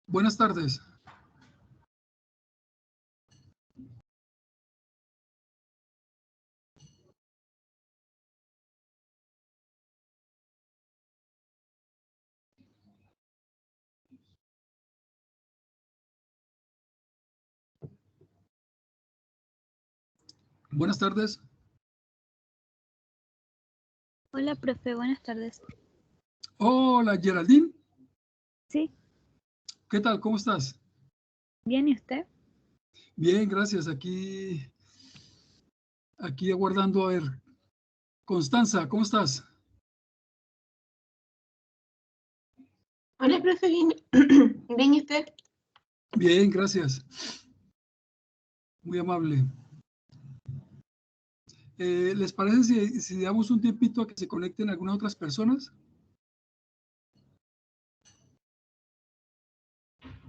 Buenas tardes. Buenas tardes. Hola, profe, buenas tardes. Hola, Geraldine. Sí. ¿Qué tal? ¿Cómo estás? Bien, ¿y usted? Bien, gracias. Aquí aguardando a ver. Constanza, ¿cómo estás? Hola, profe, bien. ¿Bien y usted? Bien, gracias. Muy amable. ¿Les parece si damos un tiempito a que se conecten algunas otras personas?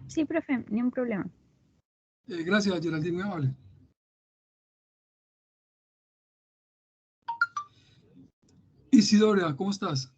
Sí, profe, ni un problema. Gracias, Geraldine, muy amable. Isidora, ¿cómo estás?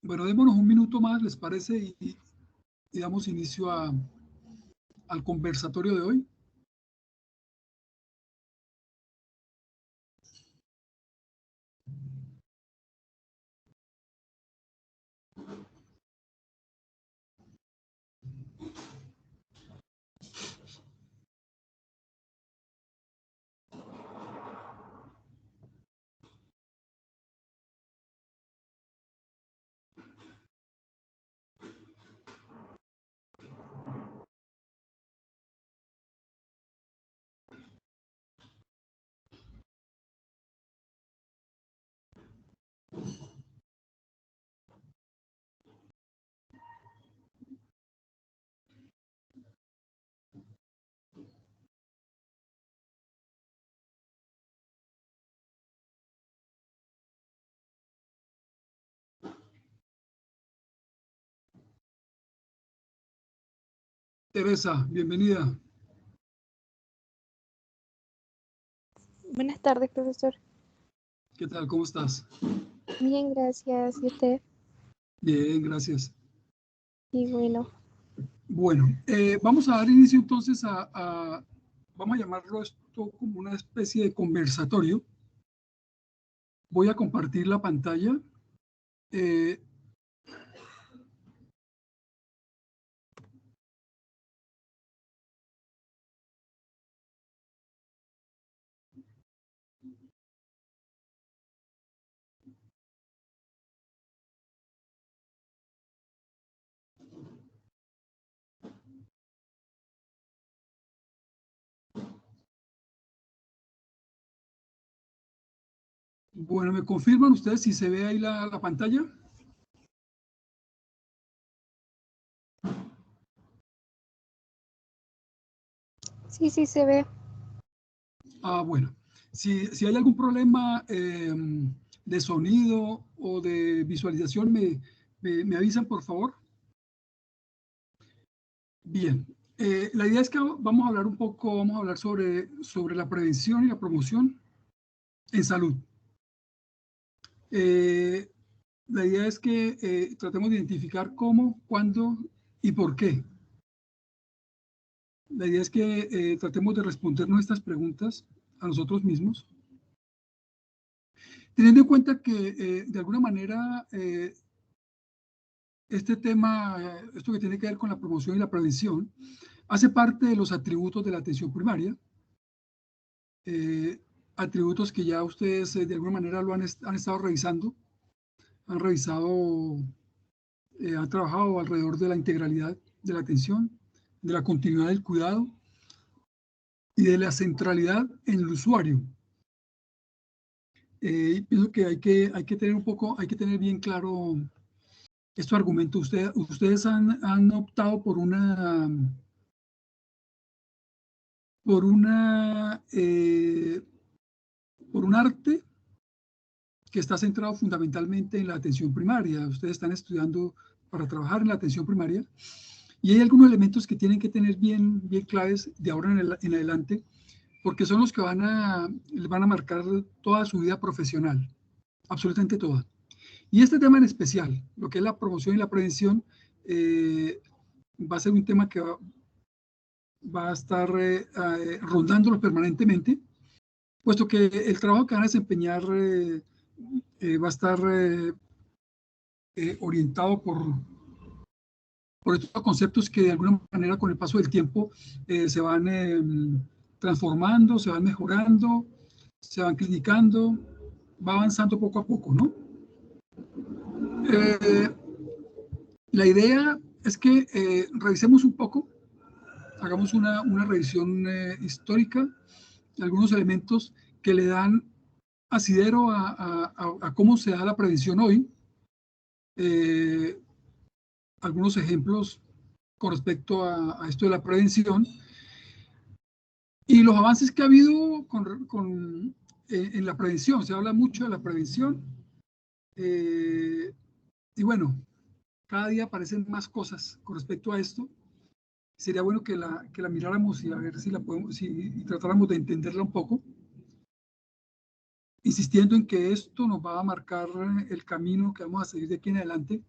Bueno, démonos un minuto más, ¿les parece? Y damos inicio al conversatorio de hoy. Teresa, bienvenida. Buenas tardes, profesor. ¿Qué tal? ¿Cómo estás? Bien, gracias. ¿Y usted? Bien, gracias. Y bueno, Bueno, vamos a dar inicio entonces vamos a llamarlo esto como una especie de conversatorio. Voy a compartir la pantalla. Eh, bueno, ¿me confirman ustedes si se ve ahí la pantalla? sí se ve. Bueno, si hay algún problema de sonido o de visualización, me avisan, por favor. Bien, la idea es que vamos a hablar un poco, vamos a hablar sobre la prevención y la promoción en salud. La idea es que tratemos de identificar cómo, cuándo y por qué. La idea es que tratemos de responder nuestras preguntas a nosotros mismos, teniendo en cuenta que de alguna manera este tema, esto que tiene que ver con la promoción y la prevención, hace parte de los atributos de la atención primaria, atributos que ya ustedes de alguna manera han estado revisando, han revisado, han trabajado alrededor de la integralidad de la atención, de la continuidad del cuidado y de la centralidad en el usuario. Pienso que hay que tener hay que tener bien claro estos argumentos. Ustedes han optado por por un arte que está centrado fundamentalmente en la atención primaria. Ustedes están estudiando para trabajar en la atención primaria y hay algunos elementos que tienen que tener bien claves de ahora en adelante, porque son los que van a marcar toda su vida profesional, absolutamente toda. Y este tema en especial, lo que es la promoción y la prevención, va a ser un tema que va a estar rondándolos permanentemente, puesto que el trabajo que van a desempeñar va a estar orientado por estos conceptos que de alguna manera con el paso del tiempo se van transformando, se van mejorando, se van criticando, va avanzando poco a poco, ¿no? La idea es que revisemos un poco, hagamos una revisión histórica, algunos elementos que le dan asidero a cómo se da la prevención hoy, algunos ejemplos con respecto a esto de la prevención y los avances que ha habido en la prevención. Se habla mucho de la prevención y bueno, cada día aparecen más cosas con respecto a esto. Sería bueno que la miráramos y a ver si la podemos, y tratáramos de entenderla un poco, insistiendo en que esto nos va a marcar el camino que vamos a seguir de aquí en adelante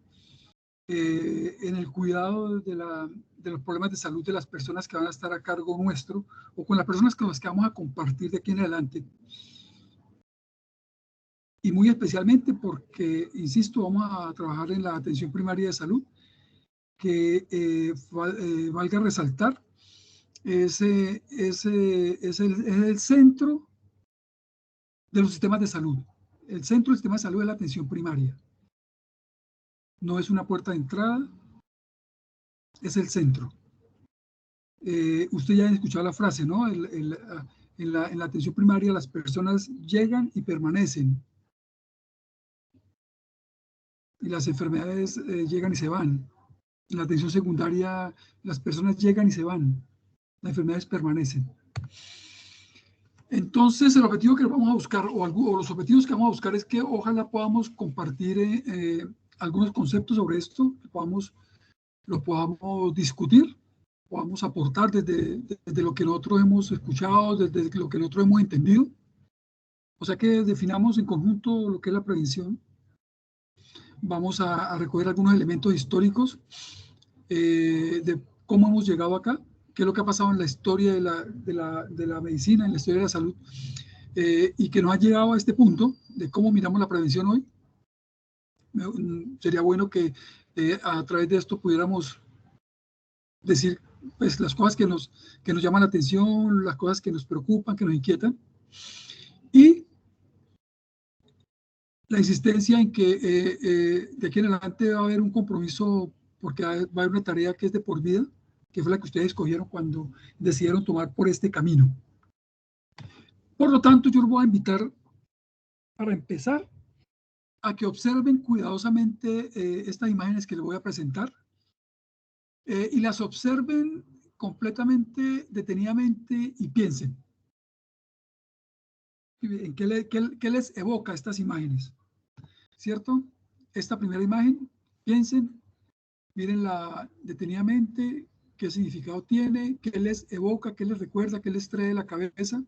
en el cuidado de los problemas de salud de las personas que van a estar a cargo nuestro o con las personas con las que vamos a compartir de aquí en adelante. Y muy especialmente porque, insisto, vamos a trabajar en la atención primaria de salud, que valga resaltar, es el centro de los sistemas de salud. El centro del sistema de salud es la atención primaria. No es una puerta de entrada, es el centro. Usted ya ha escuchado la frase, ¿no? En la atención primaria las personas llegan y permanecen. Y las enfermedades llegan y se van. En la atención secundaria las personas llegan y se van. Las enfermedades permanecen. Entonces, el objetivo que vamos a buscar, o los objetivos que vamos a buscar es que ojalá podamos compartir algunos conceptos sobre esto, que lo podamos discutir, podamos aportar desde lo que nosotros hemos escuchado, desde lo que nosotros hemos entendido. O sea que definamos en conjunto lo que es la prevención. Vamos a recoger algunos elementos históricos de cómo hemos llegado acá, qué es lo que ha pasado en la historia de la medicina, en la historia de la salud, y que nos ha llegado a este punto de cómo miramos la prevención hoy. Sería bueno que a través de esto pudiéramos decir pues, las cosas que nos llaman la atención, las cosas que nos preocupan, que nos inquietan, y la insistencia en que de aquí en adelante va a haber un compromiso, porque va a haber una tarea que es de por vida, que fue la que ustedes escogieron cuando decidieron tomar por este camino. Por lo tanto, yo los voy a invitar, para empezar, a que observen cuidadosamente estas imágenes que les voy a presentar y las observen completamente, detenidamente y piensen. ¿En qué les evoca estas imágenes? ¿Cierto? Esta primera imagen, piensen, mírenla detenidamente, qué significado tiene, qué les evoca, qué les recuerda, qué les trae de la cabeza.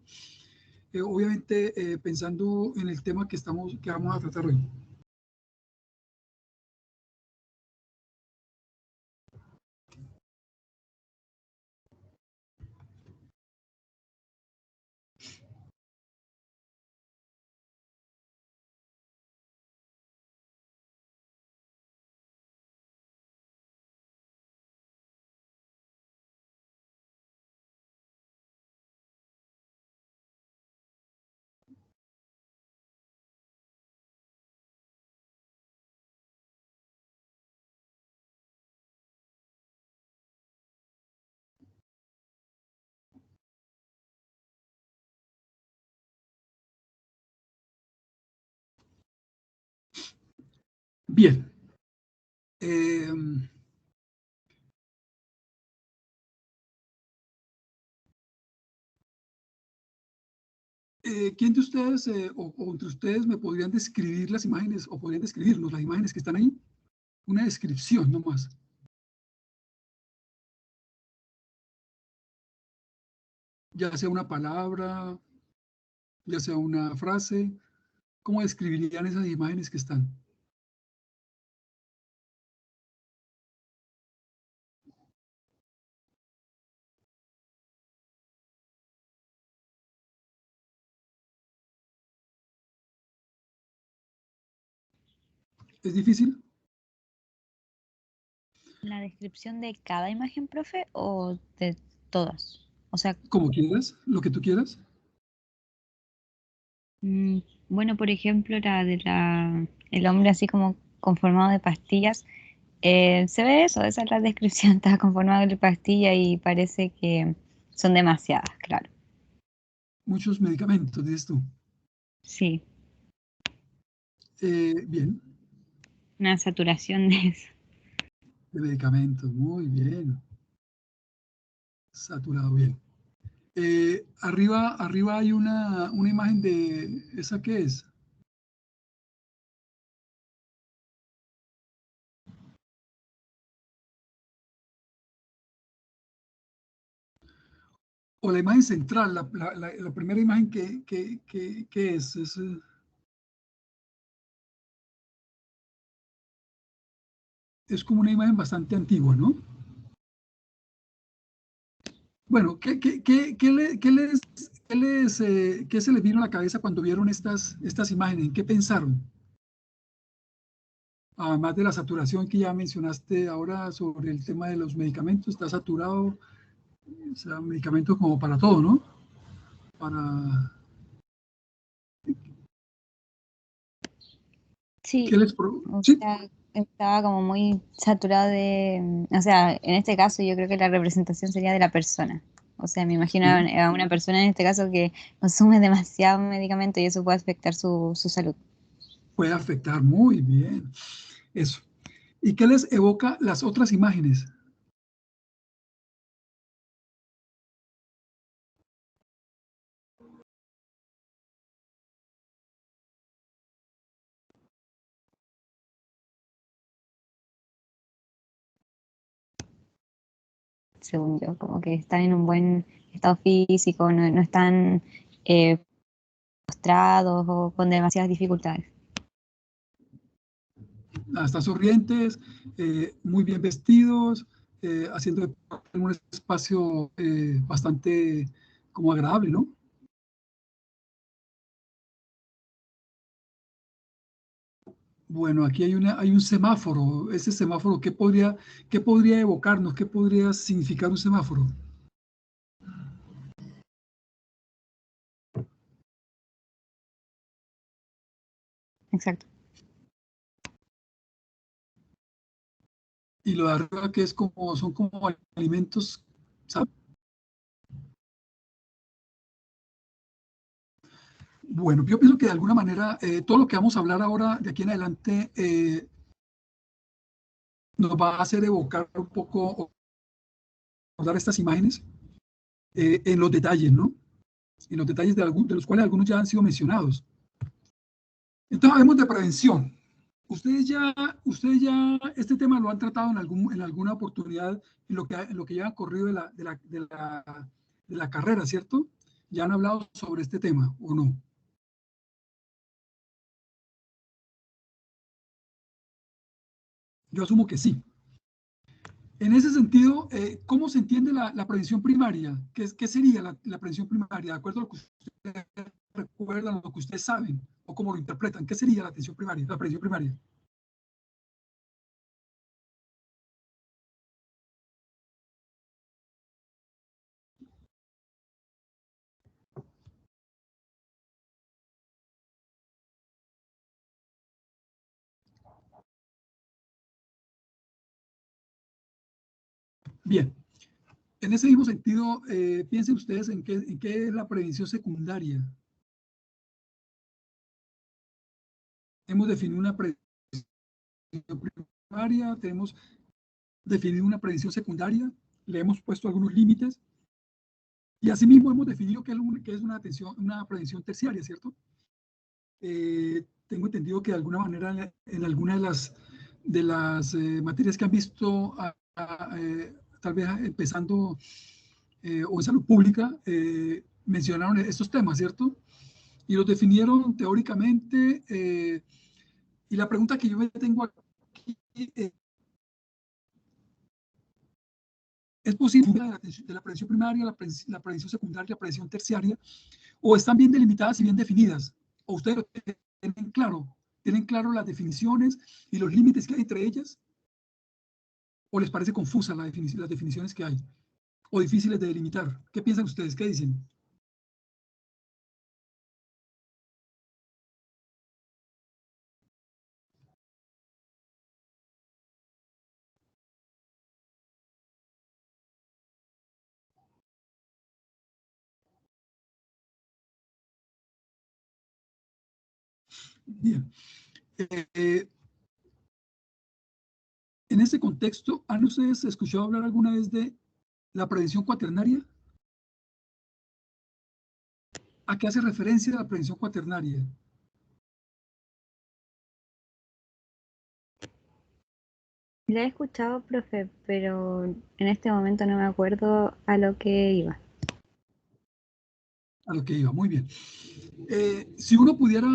Obviamente pensando en el tema que vamos a tratar hoy. Bien. ¿Quién de ustedes o entre ustedes me podrían describir las imágenes o podrían describirnos las imágenes que están ahí? Una descripción nomás. Ya sea una palabra, ya sea una frase. ¿Cómo describirían esas imágenes que están? ¿Es difícil? ¿La descripción de cada imagen, profe, o de todas? O sea, Como quieras, lo que tú quieras. mm, bueno, por ejemplo, el hombre así como conformado de pastillas. Se ve eso, esa es la descripción, está conformado de pastillas y parece que son demasiadas, claro. Muchos medicamentos, dices tú. Sí, Bien, una saturación de eso. de medicamentos, muy bien. Saturado, bien. Arriba hay una imagen de, ¿esa qué es? O la imagen central, la primera imagen que es como una imagen bastante antigua, ¿no? Bueno, ¿qué se les vino a la cabeza cuando vieron estas imágenes? ¿En qué pensaron? Además de la saturación que ya mencionaste ahora sobre el tema de los medicamentos, está saturado, o sea, medicamentos como para todo, ¿no? Para, Sí, ¿qué les o sí, sea, estaba como muy saturado o sea, en este caso yo creo que la representación sería de la persona. O sea, me imagino sí, a una persona en este caso que consume demasiado medicamento y eso puede afectar su salud. puede afectar muy bien eso. ¿Y qué les evoca las otras imágenes? Según yo, como que están en un buen estado físico, no están postrados o con demasiadas dificultades. Están sonrientes, muy bien vestidos, haciendo un espacio bastante como agradable, ¿no? Bueno, aquí hay un semáforo. Ese semáforo, qué podría evocarnos? ¿Qué podría significar un semáforo? Exacto. Y lo de arriba que es como, son como alimentos, ¿sabes? Bueno, yo pienso que de alguna manera todo lo que vamos a hablar ahora de aquí en adelante nos va a hacer evocar un poco, recordar estas imágenes en los detalles, ¿no? En los detalles de los cuales algunos ya han sido mencionados. Entonces hablemos de prevención. Ustedes ya este tema lo han tratado en alguna oportunidad en lo que ya ha corrido de la carrera, ¿cierto? Ya han hablado sobre este tema, ¿o no? Yo asumo que sí. En ese sentido, ¿cómo se entiende la prevención primaria? ¿Qué sería la prevención primaria? De acuerdo a lo que ustedes recuerdan, lo que ustedes saben, o cómo lo interpretan, ¿qué sería la atención primaria, la prevención primaria? Bien, en ese mismo sentido, piensen ustedes en qué es la prevención secundaria. Hemos definido una prevención primaria, tenemos definido una prevención secundaria, le hemos puesto algunos límites, y asimismo hemos definido que es una prevención terciaria, ¿cierto? Tengo entendido que de alguna manera en alguna de las materias que han visto, tal vez empezando o en salud pública, mencionaron estos temas, ¿cierto? Y los definieron teóricamente. Y la pregunta que yo me tengo aquí, ¿es posible de la prevención primaria, la prevención secundaria, la prevención terciaria, o están bien delimitadas y bien definidas? ¿O ustedes lo tienen claro? ¿Tienen claro las definiciones y los límites que hay entre ellas? ¿O les parece confusa las definiciones que hay? ¿O difíciles de delimitar? ¿Qué piensan ustedes? ¿Qué dicen? Bien. En ese contexto, ¿han ustedes escuchado hablar alguna vez de la prevención cuaternaria? ¿A qué hace referencia la prevención cuaternaria? La he escuchado, profe, pero en este momento no me acuerdo a lo que iba. A lo que iba, muy bien. Si uno pudiera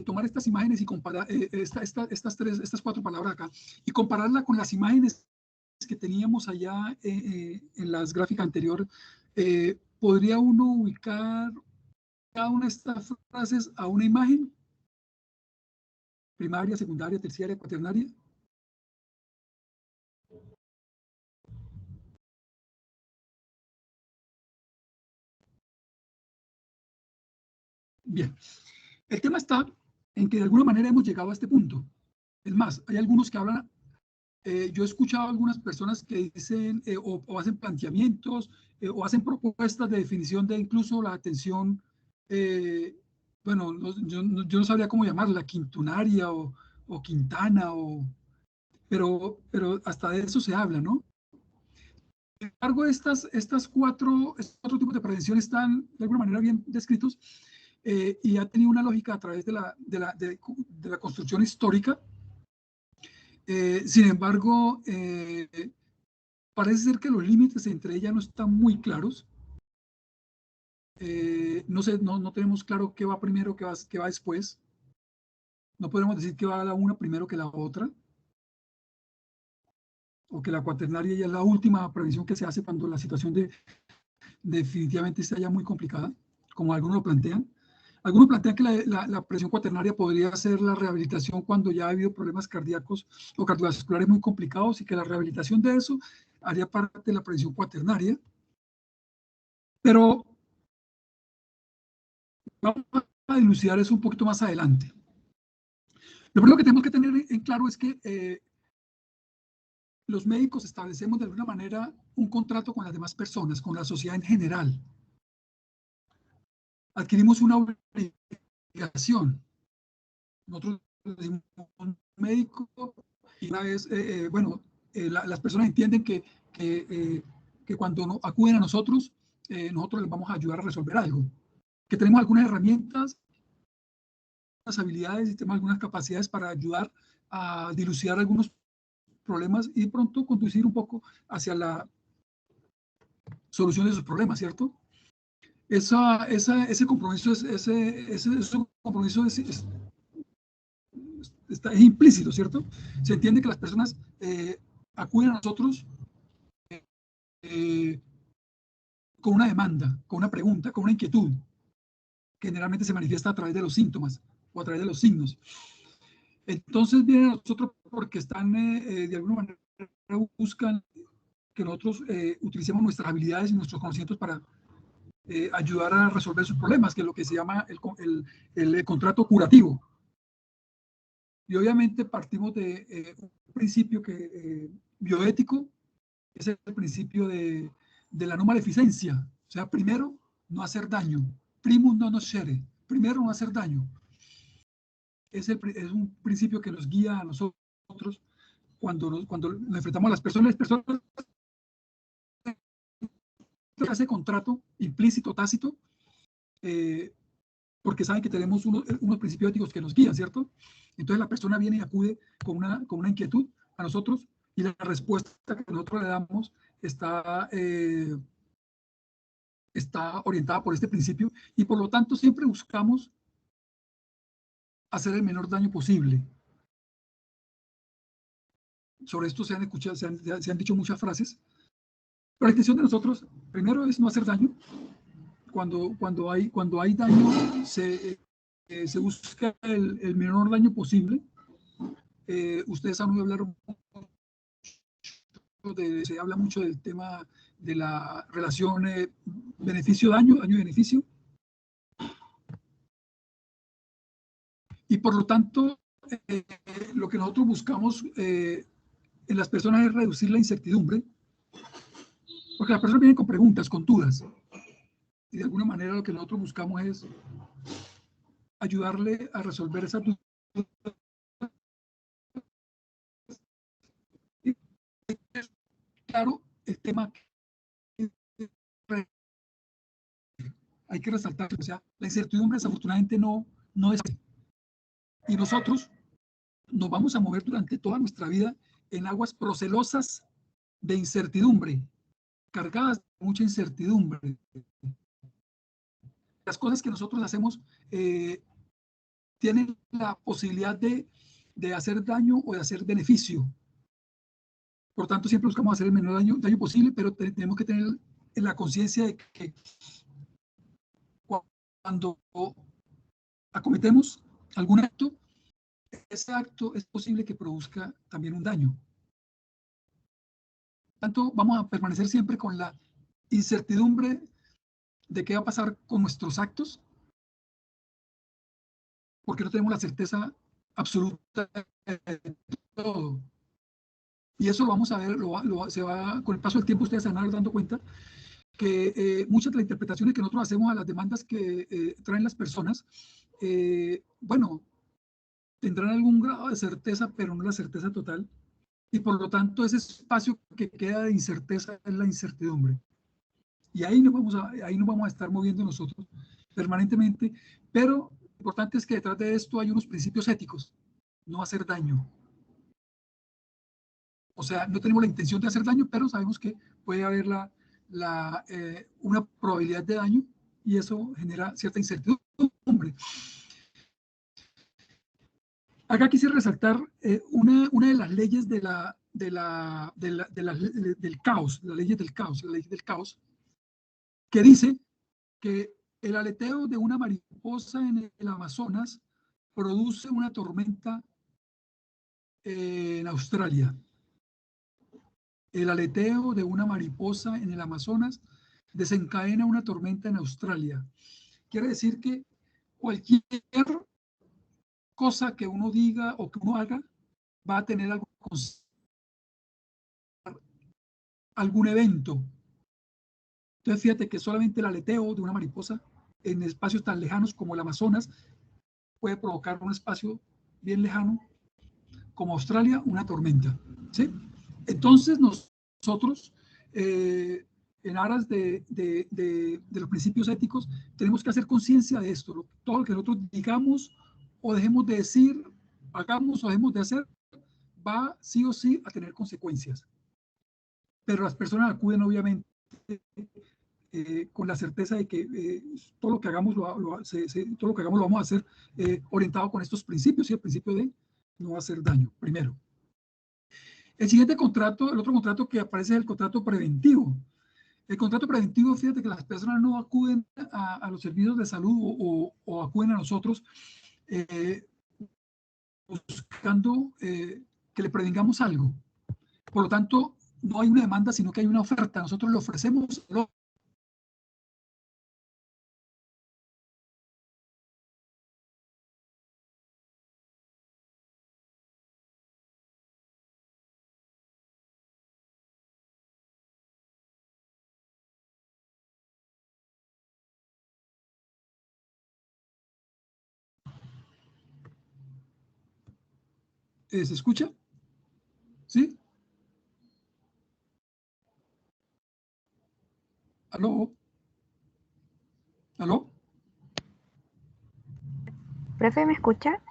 tomar estas imágenes y comparar estas 4 palabras acá y compararla con las imágenes que teníamos allá en las gráficas anteriores, ¿podría uno ubicar cada una de estas frases a una imagen? Primaria, secundaria, terciaria, cuaternaria. Bien, el tema está en que de alguna manera hemos llegado a este punto. Es más, hay algunos que hablan, yo he escuchado a algunas personas que dicen o hacen planteamientos o hacen propuestas de definición de incluso la atención, bueno, yo no sabría cómo llamarla, quintunaria o quintana, pero hasta de eso se habla, ¿no? Sin embargo, estos cuatro tipos de prevención están de alguna manera bien descritos y ha tenido una lógica a través de la construcción histórica. Sin embargo, parece ser que los límites entre ellas no están muy claros. No sé, no tenemos claro qué va primero, qué va después. No podemos decir que va la una primero que la otra, o que la cuaternaria ya es la última prevención que se hace cuando la situación definitivamente está ya muy complicada, como algunos lo plantean. Algunos plantean que la presión cuaternaria podría ser la rehabilitación cuando ya ha habido problemas cardíacos o cardiovasculares muy complicados y que la rehabilitación de eso haría parte de la prevención cuaternaria. Pero vamos a dilucidar eso un poquito más adelante. Lo primero que tenemos que tener en claro es que los médicos establecemos de alguna manera un contrato con las demás personas, con la sociedad en general. Adquirimos una obligación. Nosotros decimos un médico y una vez, las personas entienden que cuando acuden a nosotros, nosotros les vamos a ayudar a resolver algo. Que tenemos algunas herramientas, algunas habilidades y tenemos algunas capacidades para ayudar a dilucidar algunos problemas y de pronto conducir un poco hacia la solución de esos problemas, ¿cierto? Ese compromiso, es implícito, ¿cierto? Se entiende que las personas acuden a nosotros con una demanda, con una pregunta, con una inquietud, que generalmente se manifiesta a través de los síntomas o a través de los signos. Entonces vienen a nosotros porque están, de alguna manera, buscan que nosotros utilicemos nuestras habilidades y nuestros conocimientos para ayudar a resolver sus problemas, que es lo que se llama el contrato curativo. Y obviamente partimos de un principio bioético, que es el principio de la no maleficencia. O sea, primero, no hacer daño. Primus non nocere. Primero, no hacer daño. Es un principio que nos guía a nosotros cuando nos enfrentamos a las personas hace contrato implícito, tácito, porque saben que tenemos unos principios éticos que nos guían, ¿cierto? Entonces la persona viene y acude con una inquietud a nosotros y la respuesta que nosotros le damos está orientada por este principio y por lo tanto siempre buscamos hacer el menor daño posible. Sobre esto se han dicho muchas frases, pero la intención de nosotros, primero, es no hacer daño. Cuando hay daño, se busca el menor daño posible. Ustedes han oído hablar se habla mucho del tema de la relación beneficio-daño, daño-beneficio. Y por lo tanto, lo que nosotros buscamos en las personas es reducir la incertidumbre, porque las personas vienen con preguntas, con dudas. Y de alguna manera lo que nosotros buscamos es ayudarle a resolver esas dudas. Claro, el tema hay que resaltar, o sea, la incertidumbre desafortunadamente no es. Y nosotros nos vamos a mover durante toda nuestra vida en aguas procelosas de incertidumbre, cargadas de mucha incertidumbre. Las cosas que nosotros hacemos tienen la posibilidad de hacer daño o de hacer beneficio. Por tanto, siempre buscamos hacer el menor daño posible, pero tenemos que tener en la conciencia de que cuando acometemos algún acto, ese acto es posible que produzca también un daño. Por tanto, vamos a permanecer siempre con la incertidumbre de qué va a pasar con nuestros actos, porque no tenemos la certeza absoluta de todo. Y eso lo vamos a ver, con el paso del tiempo ustedes se van a ir dando cuenta que muchas de las interpretaciones que nosotros hacemos a las demandas que traen las personas, bueno, tendrán algún grado de certeza, pero no la certeza total. Y por lo tanto, ese espacio que queda de incerteza es la incertidumbre. Y ahí nos vamos a estar moviendo nosotros permanentemente. Pero lo importante es que detrás de esto hay unos principios éticos. No hacer daño. O sea, no tenemos la intención de hacer daño, pero sabemos que puede haber una probabilidad de daño y eso genera cierta incertidumbre. Acá quisiera resaltar una de las leyes del caos, las leyes del caos, la ley del caos, que dice que el aleteo de una mariposa en el Amazonas produce una tormenta en Australia. El aleteo de una mariposa en el Amazonas desencadena una tormenta en Australia. Quiere decir que cualquier cosa que uno diga o que uno haga va a tener algún evento. Entonces fíjate que solamente el aleteo de una mariposa en espacios tan lejanos como el Amazonas puede provocar un espacio bien lejano como Australia, una tormenta. ¿Sí? Entonces nosotros, en aras de los principios éticos, tenemos que hacer conciencia de esto. Todo lo que nosotros digamos o dejemos de decir, hagamos o dejemos de hacer, va sí o sí a tener consecuencias. Pero las personas acuden obviamente con la certeza de que todo lo que hagamos todo lo que hagamos lo vamos a hacer orientado con estos principios y el principio de no hacer daño, primero. El siguiente contrato, el otro contrato que aparece es el contrato preventivo. El contrato preventivo, fíjate que las personas no acuden a los servicios de salud o acuden a nosotros buscando que le prevengamos algo. Por lo tanto, no hay una demanda, sino que hay una oferta. Nosotros le ofrecemos ¿se escucha? ¿Aló? ¿Aló? ¿Profe, me escucha?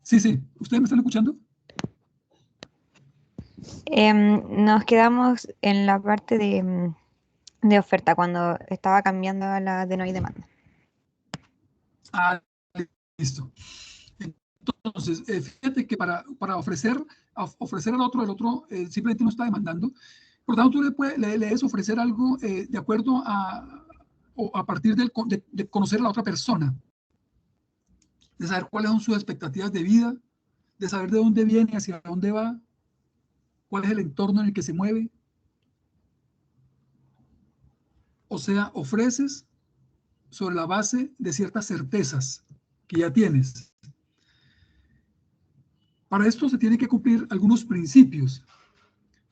Sí, sí. ¿Ustedes me están escuchando? Nos quedamos en la parte de oferta cuando estaba cambiando a la de no hay demanda. Ah, listo. Entonces, fíjate que para ofrecer al otro, el otro simplemente no está demandando. Por lo tanto, tú le debes ofrecer algo de acuerdo o a partir de conocer a la otra persona, de saber cuáles son sus expectativas de vida, de saber de dónde viene, hacia dónde va, cuál es el entorno en el que se mueve. O sea, ofreces sobre la base de ciertas certezas que ya tienes. Para esto se tienen que cumplir algunos principios,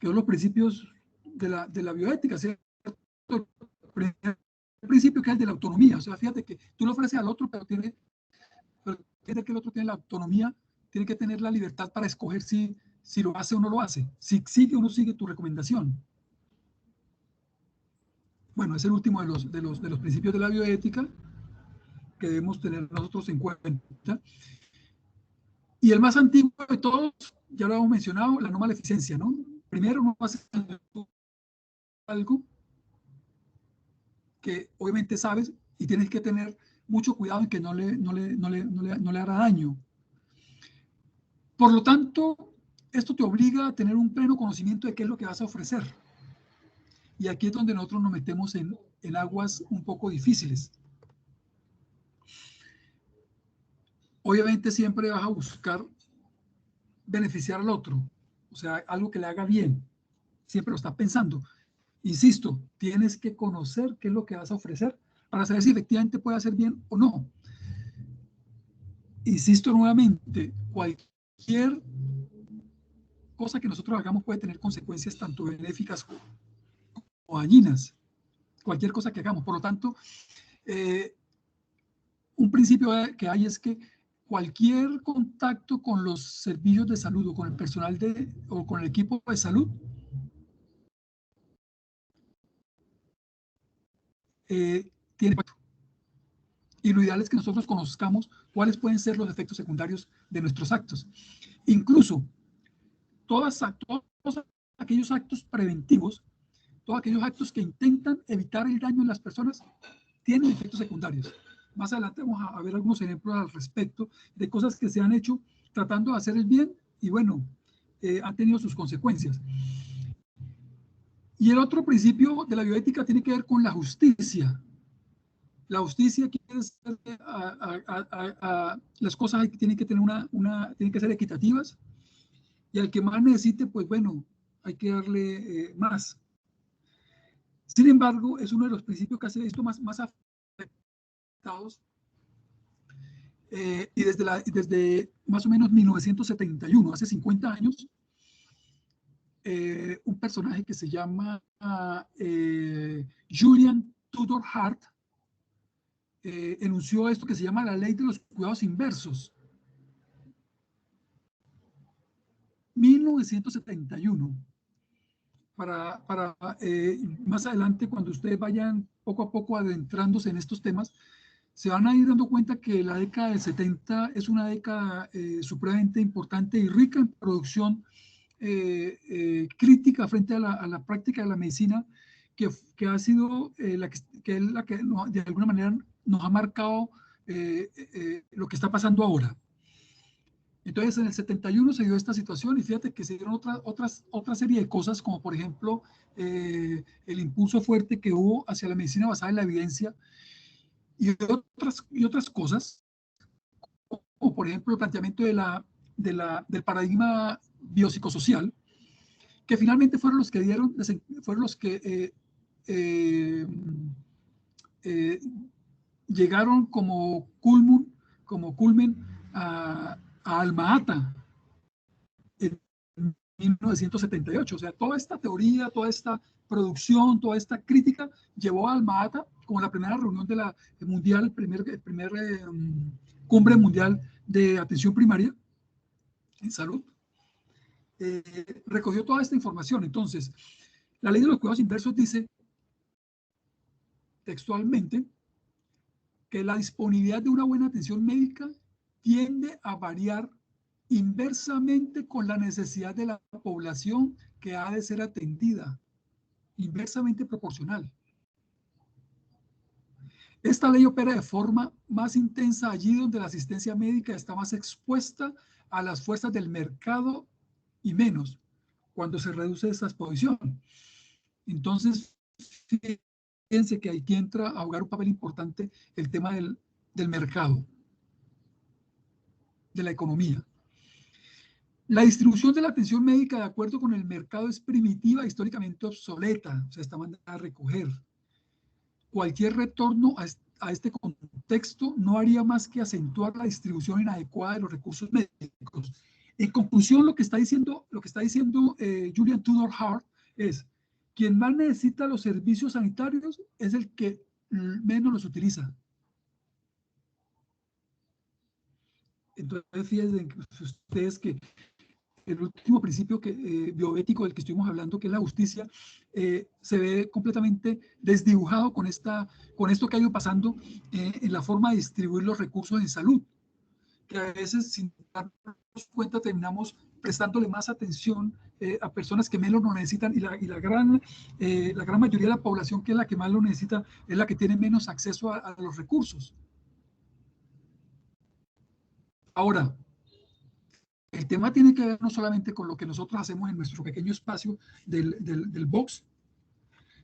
que son los principios de la bioética, ¿cierto? El primer principio que es el de la autonomía. O sea, fíjate que tú le ofreces al otro, pero fíjate que el otro tiene la autonomía, tiene que tener la libertad para escoger si lo hace o no lo hace, si sigue o no sigue tu recomendación. Bueno, es el último de los principios de la bioética que debemos tener nosotros en cuenta. Y el más antiguo de todos, ya lo hemos mencionado, la no maleficencia, ¿no? Primero no haces algo que obviamente sabes y tienes que tener mucho cuidado en que no le hará daño. Por lo tanto, esto te obliga a tener un pleno conocimiento de qué es lo que vas a ofrecer. Y aquí es donde nosotros nos metemos en aguas un poco difíciles. Obviamente siempre vas a buscar beneficiar al otro, o sea, algo que le haga bien. Siempre lo estás pensando. Insisto, tienes que conocer qué es lo que vas a ofrecer para saber si efectivamente puede hacer bien o no. Insisto nuevamente, cualquier cosa que nosotros hagamos puede tener consecuencias tanto benéficas o dañinas. Cualquier cosa que hagamos. Por lo tanto, un principio que hay es que cualquier contacto con los servicios de salud o con el personal o con el equipo de salud tiene. Y lo ideal es que nosotros conozcamos cuáles pueden ser los efectos secundarios de nuestros actos. Incluso todos aquellos actos preventivos, todos aquellos actos que intentan evitar el daño en las personas, tienen efectos secundarios. Más adelante vamos a ver algunos ejemplos al respecto de cosas que se han hecho tratando de hacer el bien y bueno, han tenido sus consecuencias. Y el otro principio de la bioética tiene que ver con la justicia. La justicia quiere ser las cosas tienen que tener tienen que ser equitativas y al que más necesite, pues bueno, hay que darle más. Sin embargo, es uno de los principios que ha sido más afectados y desde más o menos 1971, hace 50 años, un personaje que se llama Julian Tudor Hart enunció esto que se llama la ley de los cuidados inversos. 1971. Para más adelante, cuando ustedes vayan poco a poco adentrándose en estos temas, se van a ir dando cuenta que la década del 70 es una década supremamente importante y rica en producción crítica frente a la práctica de la medicina, que ha sido la que de alguna manera nos ha marcado lo que está pasando ahora. Entonces, en el 71 se dio esta situación y fíjate que se dieron otra serie de cosas, como por ejemplo el impulso fuerte que hubo hacia la medicina basada en la evidencia y otras cosas, como por ejemplo el planteamiento del paradigma biopsicosocial, que finalmente fueron los que llegaron como culmen a Alma Ata en 1978. O sea, toda esta teoría, toda esta producción, toda esta crítica llevó a Alma Ata como la primera reunión de la mundial, el primer cumbre mundial de atención primaria en salud. Recogió toda esta información. Entonces, la ley de los cuidados inversos dice textualmente, que la disponibilidad de una buena atención médica tiende a variar inversamente con la necesidad de la población que ha de ser atendida, inversamente proporcional. Esta ley opera de forma más intensa allí donde la asistencia médica está más expuesta a las fuerzas del mercado y menos cuando se reduce esa exposición. Entonces, fíjense que aquí entra a jugar un papel importante el tema del mercado, de la economía. La distribución de la atención médica de acuerdo con el mercado es primitiva, históricamente obsoleta, o sea, está mandada a recoger. Cualquier retorno a este contexto no haría más que acentuar la distribución inadecuada de los recursos médicos. En conclusión, lo que está diciendo Julian Tudor Hart es: quien más necesita los servicios sanitarios es el que menos los utiliza. Entonces, fíjense ustedes que el último principio bioético del que estuvimos hablando, que es la justicia, se ve completamente desdibujado con esto que ha ido pasando en la forma de distribuir los recursos en salud, que a veces sin darnos cuenta terminamos prestándole más atención a personas que menos lo necesitan, y la gran mayoría de la población, que es la que más lo necesita, es la que tiene menos acceso a los recursos. Ahora, el tema tiene que ver no solamente con lo que nosotros hacemos en nuestro pequeño espacio del box,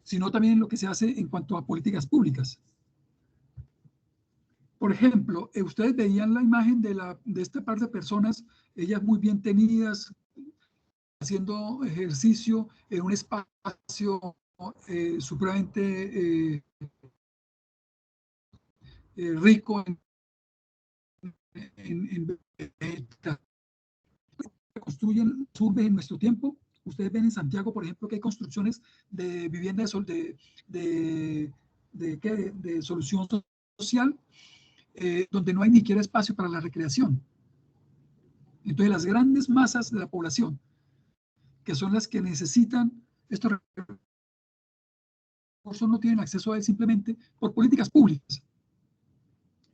sino también en lo que se hace en cuanto a políticas públicas. Por ejemplo, ustedes veían la imagen de este par de personas, ellas muy bien tenidas, haciendo ejercicio en un espacio supremamente rico en construyen urbes en nuestro tiempo. Ustedes ven en Santiago, por ejemplo, que hay construcciones de vivienda de solución social, donde no hay ni siquiera espacio para la recreación. Entonces, las grandes masas de la población, que son las que necesitan estos recursos, no tienen acceso a él simplemente por políticas públicas.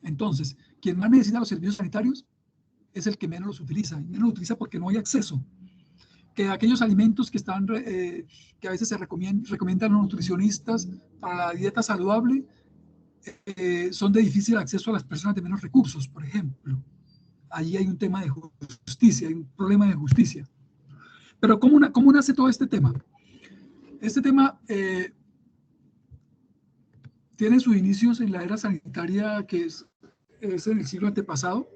Entonces, quien más necesita los servicios sanitarios es el que menos los utiliza, y menos los utiliza porque no hay acceso. Que aquellos alimentos que a veces se recomiendan a los nutricionistas para la dieta saludable, son de difícil acceso a las personas de menos recursos, por ejemplo. Allí hay un tema de justicia, hay un problema de justicia. Pero ¿cómo nace todo este tema? Este tema tiene sus inicios en la era sanitaria, que es en el siglo antepasado,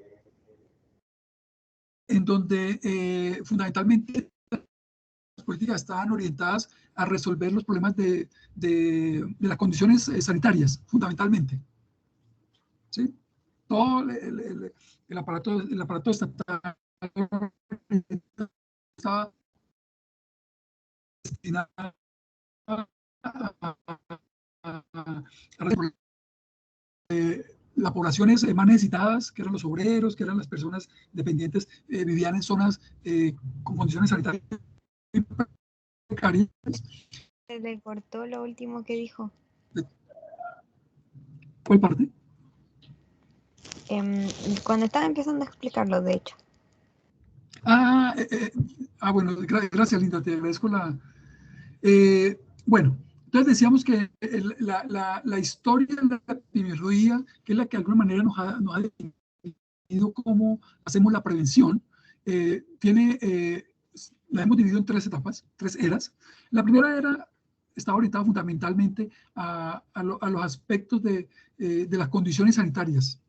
en donde fundamentalmente las políticas estaban orientadas a resolver los problemas de las condiciones sanitarias, fundamentalmente. ¿Sí? Todo el aparato estatal estaba destinado a resolver las poblaciones más necesitadas, que eran los obreros, que eran las personas dependientes, vivían en zonas con condiciones sanitarias precarias. Se le cortó lo último que dijo. ¿Cuál parte? Cuando estaba empezando a explicarlo, de hecho. Bueno, gracias, Linda, te agradezco bueno, entonces decíamos que la historia de la epidemiología, que es la que de alguna manera nos ha definido cómo hacemos la prevención, la hemos dividido en 3 etapas, 3 eras. La primera era estaba orientada fundamentalmente a los aspectos de las condiciones sanitarias.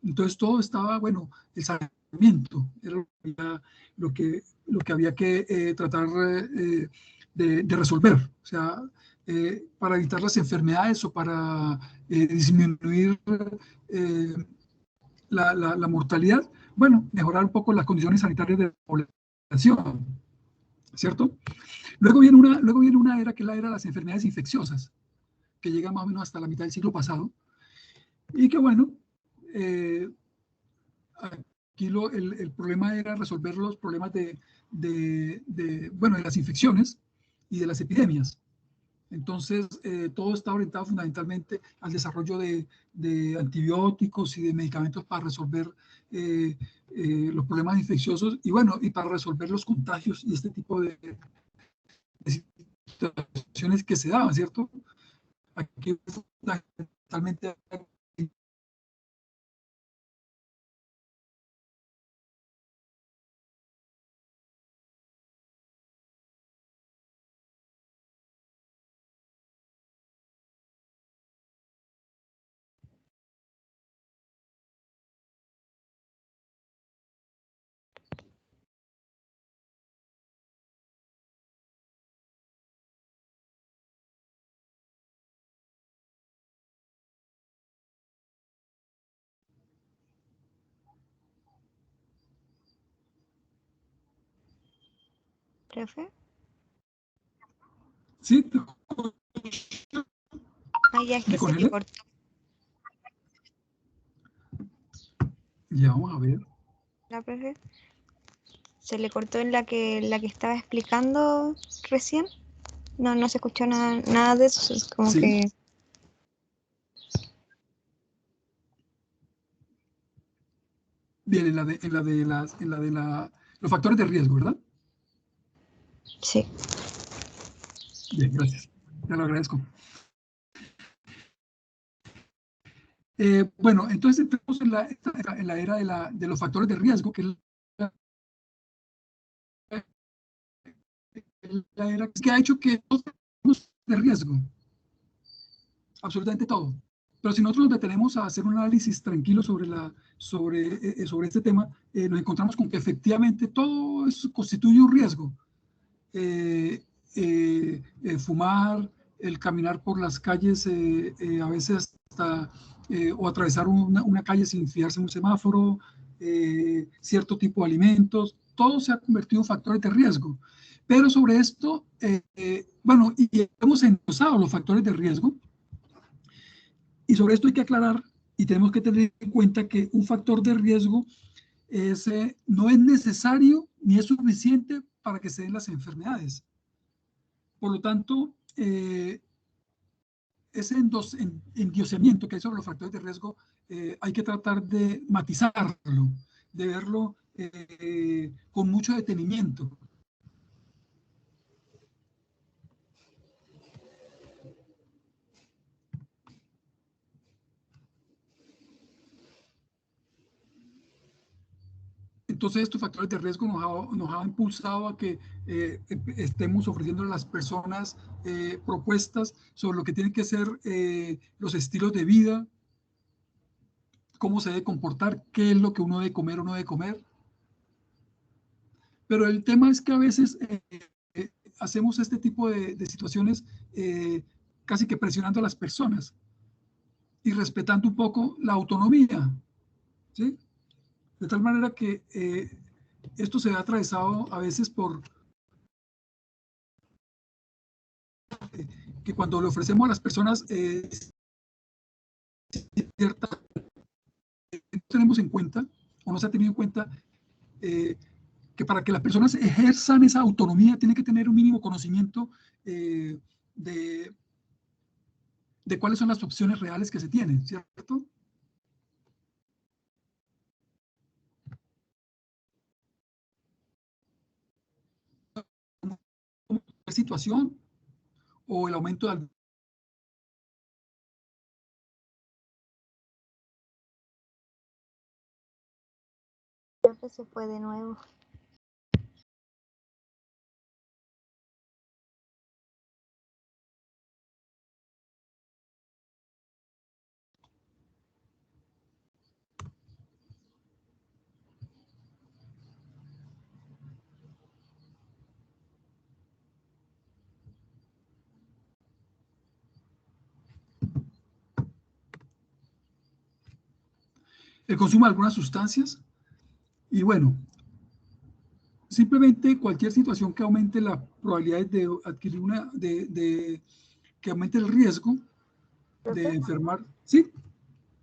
Entonces todo estaba, bueno, el saneamiento era lo que había que tratar de resolver, o sea, para evitar las enfermedades o para disminuir la mortalidad, bueno, mejorar un poco las condiciones sanitarias de la población, ¿cierto? Luego viene una era que es la era de las enfermedades infecciosas, que llega más o menos hasta la mitad del siglo pasado, y que bueno, aquí el problema era resolver los problemas de las infecciones y de las epidemias. Entonces, todo está orientado fundamentalmente al desarrollo de antibióticos y de medicamentos para resolver los problemas infecciosos y bueno, y para resolver los contagios y este tipo de situaciones que se daban, ¿cierto? Aquí fundamentalmente ¿Profe? sí, Ah, ya es me que se le congelé. cortó. Ya vamos a ver. ¿La profe? Se le cortó en la que estaba explicando recién. No, no se escuchó nada de eso. Es como Sí, que bien, en la de los factores de riesgo, ¿verdad? sí. Bien, gracias. Te lo agradezco. Bueno, entonces entramos en la era de los factores de riesgo, que es la era que ha hecho que todos tengamos de riesgo, absolutamente todo. Pero si nosotros nos detenemos a hacer un análisis tranquilo sobre este tema, nos encontramos con que efectivamente todo eso constituye un riesgo. Fumar, el caminar por las calles, a veces hasta, o atravesar una calle sin fijarse en un semáforo, cierto tipo de alimentos, todo se ha convertido en factores de riesgo. Pero sobre esto, bueno, y hemos endosado los factores de riesgo, y sobre esto hay que aclarar y tenemos que tener en cuenta que un factor de riesgo no es necesario ni es suficiente para que se den las enfermedades. Por lo tanto, ese endiosamiento que hay sobre los factores de riesgo hay que tratar de matizarlo, de verlo con mucho detenimiento. Entonces, estos factores de riesgo nos ha impulsado a que estemos ofreciendo a las personas propuestas sobre lo que tienen que ser los estilos de vida, cómo se debe comportar, qué es lo que uno debe comer o no debe comer. Pero el tema es que a veces hacemos este tipo de situaciones casi que presionando a las personas y respetando un poco la autonomía, ¿sí? De tal manera que esto se ha atravesado a veces por que cuando le ofrecemos a las personas cierta, no tenemos en cuenta o no se ha tenido en cuenta que para que las personas ejerzan esa autonomía tienen que tener un mínimo conocimiento de, de cuáles son las opciones reales que se tienen, ¿cierto? Situación o el aumento de Creo que se fue de nuevo. el consumo de algunas sustancias y bueno, simplemente cualquier situación que aumente la probabilidad de adquirir que aumente el riesgo de enfermar, ¿sí?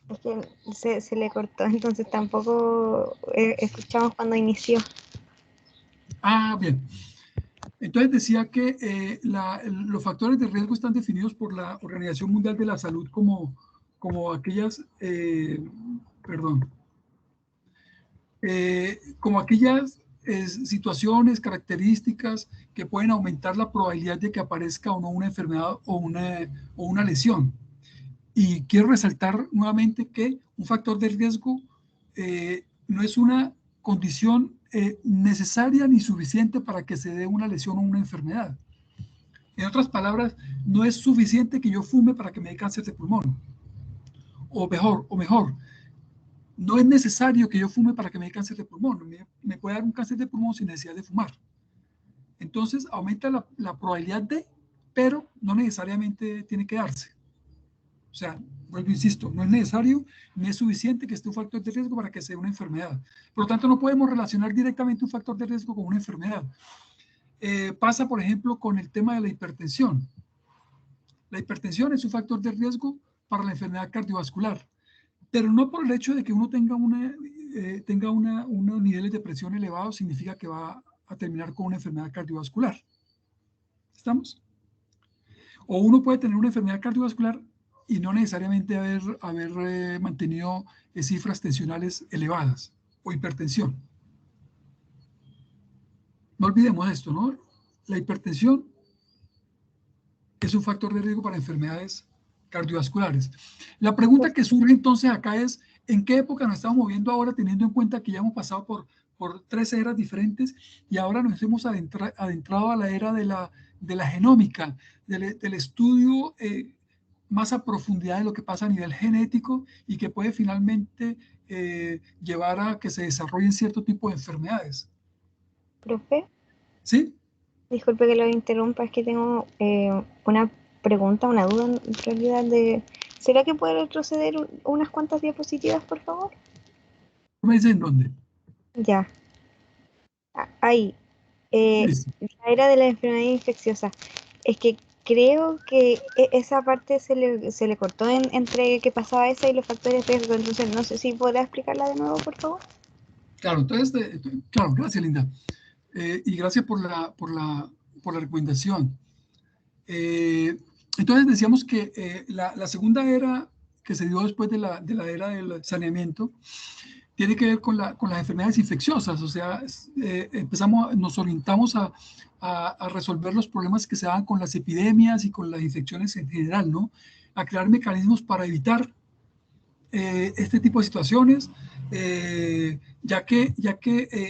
Es que se le cortó, entonces tampoco escuchamos cuando inició. Ah, bien. Entonces decía que los factores de riesgo están definidos por la Organización Mundial de la Salud como aquellas, como aquellas situaciones, características que pueden aumentar la probabilidad de que aparezca o no una enfermedad o una lesión. Y quiero resaltar nuevamente que un factor de riesgo no es una condición necesaria ni suficiente para que se dé una lesión o una enfermedad. En otras palabras, no es suficiente que yo fume para que me dé cáncer de pulmón. O mejor, no es necesario que yo fume para que me dé cáncer de pulmón. Me puede dar un cáncer de pulmón sin necesidad de fumar. Entonces, aumenta la probabilidad de, pero no necesariamente tiene que darse. O sea, vuelvo, insisto, no es necesario ni es suficiente que esté un factor de riesgo para que sea una enfermedad. Por lo tanto, no podemos relacionar directamente un factor de riesgo con una enfermedad. Pasa, por ejemplo, con el tema de la hipertensión. La hipertensión es un factor de riesgo para la enfermedad cardiovascular, pero no por el hecho de que uno tenga unos niveles de presión elevados significa que va a terminar con una enfermedad cardiovascular. ¿Estamos? O uno puede tener una enfermedad cardiovascular y no necesariamente haber mantenido cifras tensionales elevadas o hipertensión. No olvidemos esto, ¿no? La hipertensión es un factor de riesgo para enfermedades cardiovasculares. La pregunta que surge entonces acá es, ¿en qué época nos estamos moviendo ahora, teniendo en cuenta que ya hemos pasado por 3 eras diferentes y ahora nos hemos adentrado a la era de la genómica, del estudio más a profundidad de lo que pasa a nivel genético y que puede finalmente llevar a que se desarrollen cierto tipo de enfermedades? Profe, ¿Sí? disculpe que lo interrumpa, es que tengo una pregunta, una duda en realidad ¿será que puede retroceder unas cuantas diapositivas, por favor? ¿Me dice en dónde? Ya. Ahí. La era de la enfermedad infecciosa. Es que creo que esa parte se le cortó entre que pasaba esa y los factores de riesgo. Entonces, no sé si podrá explicarla de nuevo, por favor. Claro, entonces, claro, gracias, Linda. Y gracias por la recomendación. Entonces decíamos que la segunda era que se dio después de la era del saneamiento tiene que ver con las enfermedades infecciosas. O sea, nos orientamos a resolver los problemas que se dan con las epidemias y con las infecciones en general, ¿no? A crear mecanismos para evitar este tipo de situaciones, ya que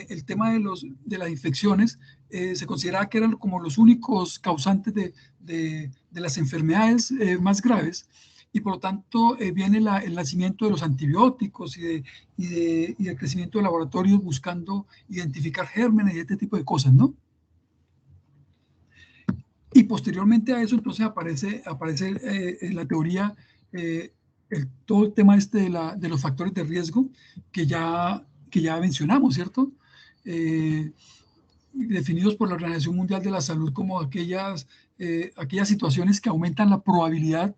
el tema de las infecciones se consideraba que eran como los únicos causantes de las enfermedades más graves, y por lo tanto viene el nacimiento de los antibióticos y el crecimiento de laboratorios buscando identificar gérmenes y este tipo de cosas, ¿no? Y posteriormente a eso entonces aparece en la teoría todo el tema de los factores de riesgo que ya mencionamos, ¿cierto? Definidos por la Organización Mundial de la Salud como aquellas situaciones que aumentan la probabilidad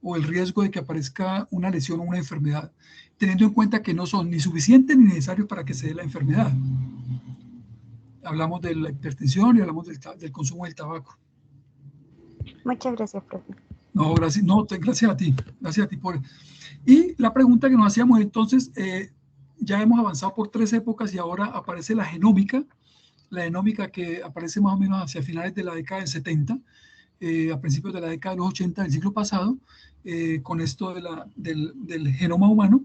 o el riesgo de que aparezca una lesión o una enfermedad, teniendo en cuenta que no son ni suficientes ni necesarios para que se dé la enfermedad. Hablamos de la hipertensión y hablamos del consumo del tabaco. Muchas gracias, profe. No, gracias a ti. Gracias a ti por... Y la pregunta que nos hacíamos entonces, ya hemos avanzado por 3 épocas y ahora aparece la genómica que aparece más o menos hacia finales de la década del 70, a principios de la década de los 80 del siglo pasado, con esto del genoma humano,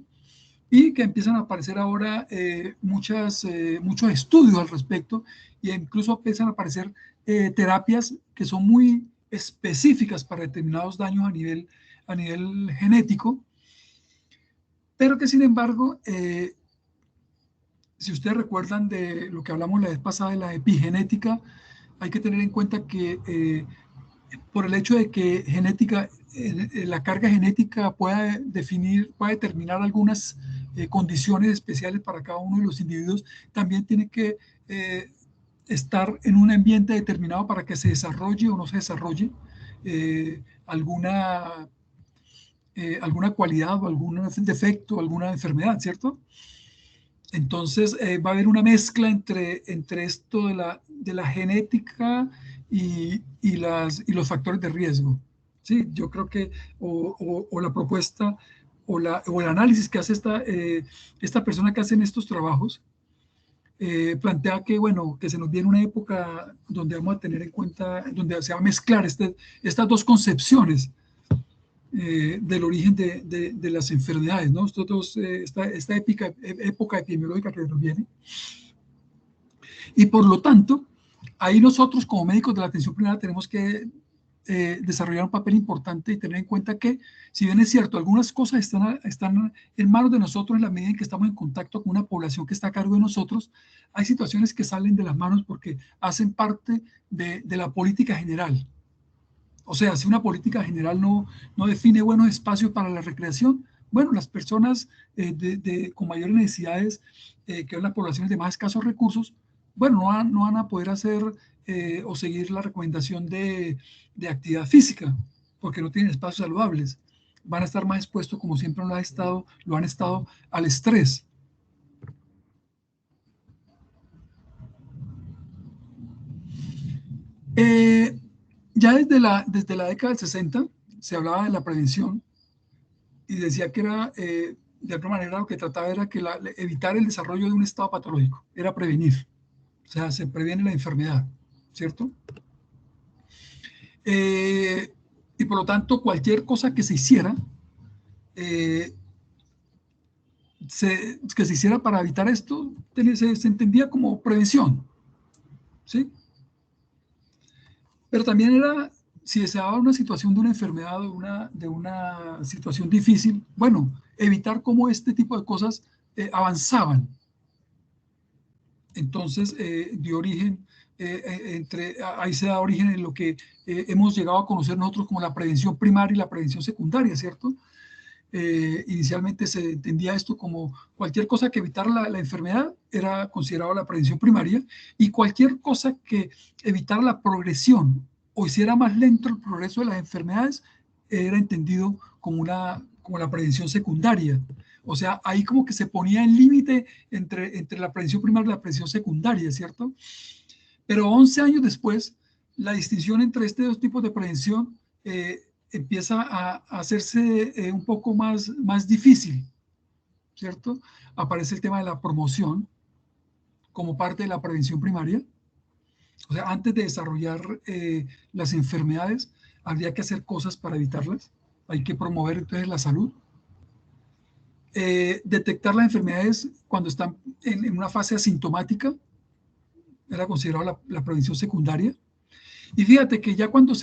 y que empiezan a aparecer ahora muchos estudios al respecto, e incluso empiezan a aparecer terapias que son muy específicas para determinados daños a nivel genético, pero que sin embargo, si ustedes recuerdan de lo que hablamos la vez pasada de la epigenética, hay que tener en cuenta que por el hecho de que la carga genética pueda determinar algunas condiciones especiales para cada uno de los individuos, también tiene que estar en un ambiente determinado para que se desarrolle o no se desarrolle alguna cualidad o algún defecto, alguna enfermedad, ¿cierto? Entonces va a haber una mezcla entre esto de la genética y los factores de riesgo. Sí, yo creo que o la propuesta o el análisis que hace esta persona que hacen estos trabajos plantea que, bueno, que se nos viene una época donde vamos a tener en cuenta, donde se va a mezclar estas dos concepciones del origen de las enfermedades, ¿no? Esta época epidemiológica que nos viene. Y por lo tanto, ahí nosotros como médicos de la atención primaria tenemos que desarrollar un papel importante y tener en cuenta que, si bien es cierto, algunas cosas están en manos de nosotros en la medida en que estamos en contacto con una población que está a cargo de nosotros, hay situaciones que salen de las manos porque hacen parte de la política general. O sea, si una política general no define buenos espacios para la recreación, bueno, las personas con mayores necesidades, que son las poblaciones de más escasos recursos, bueno, no van a poder hacer o seguir la recomendación de actividad física, porque no tienen espacios saludables. Van a estar más expuestos, como siempre lo han estado, al estrés. Ya desde la década del 60 se hablaba de la prevención y decía que era, de alguna manera, lo que trataba era que evitar el desarrollo de un estado patológico, era prevenir. O sea, se previene la enfermedad, ¿cierto? Y por lo tanto, cualquier cosa que se hiciera, que se hiciera para evitar esto, se entendía como prevención, ¿sí? Pero también era, si se daba una situación de una enfermedad o de una situación difícil, bueno, evitar cómo este tipo de cosas avanzaban. Entonces, dio origen, ahí se da origen en lo que hemos llegado a conocer nosotros como la prevención primaria y la prevención secundaria, ¿cierto? Inicialmente se entendía esto como cualquier cosa que evitara la enfermedad era considerado la prevención primaria, y cualquier cosa que evitara la progresión o hiciera más lento el progreso de las enfermedades era entendido como la prevención secundaria. O sea, ahí como que se ponía el límite entre la prevención primaria y la prevención secundaria, ¿cierto? Pero 11 años después, la distinción entre estos dos tipos de prevención empieza a hacerse un poco más difícil, ¿cierto? Aparece el tema de la promoción como parte de la prevención primaria. O sea, antes de desarrollar las enfermedades, habría que hacer cosas para evitarlas. Hay que promover entonces la salud. Detectar las enfermedades cuando están en una fase asintomática era considerado la prevención secundaria. Y fíjate que ya cuando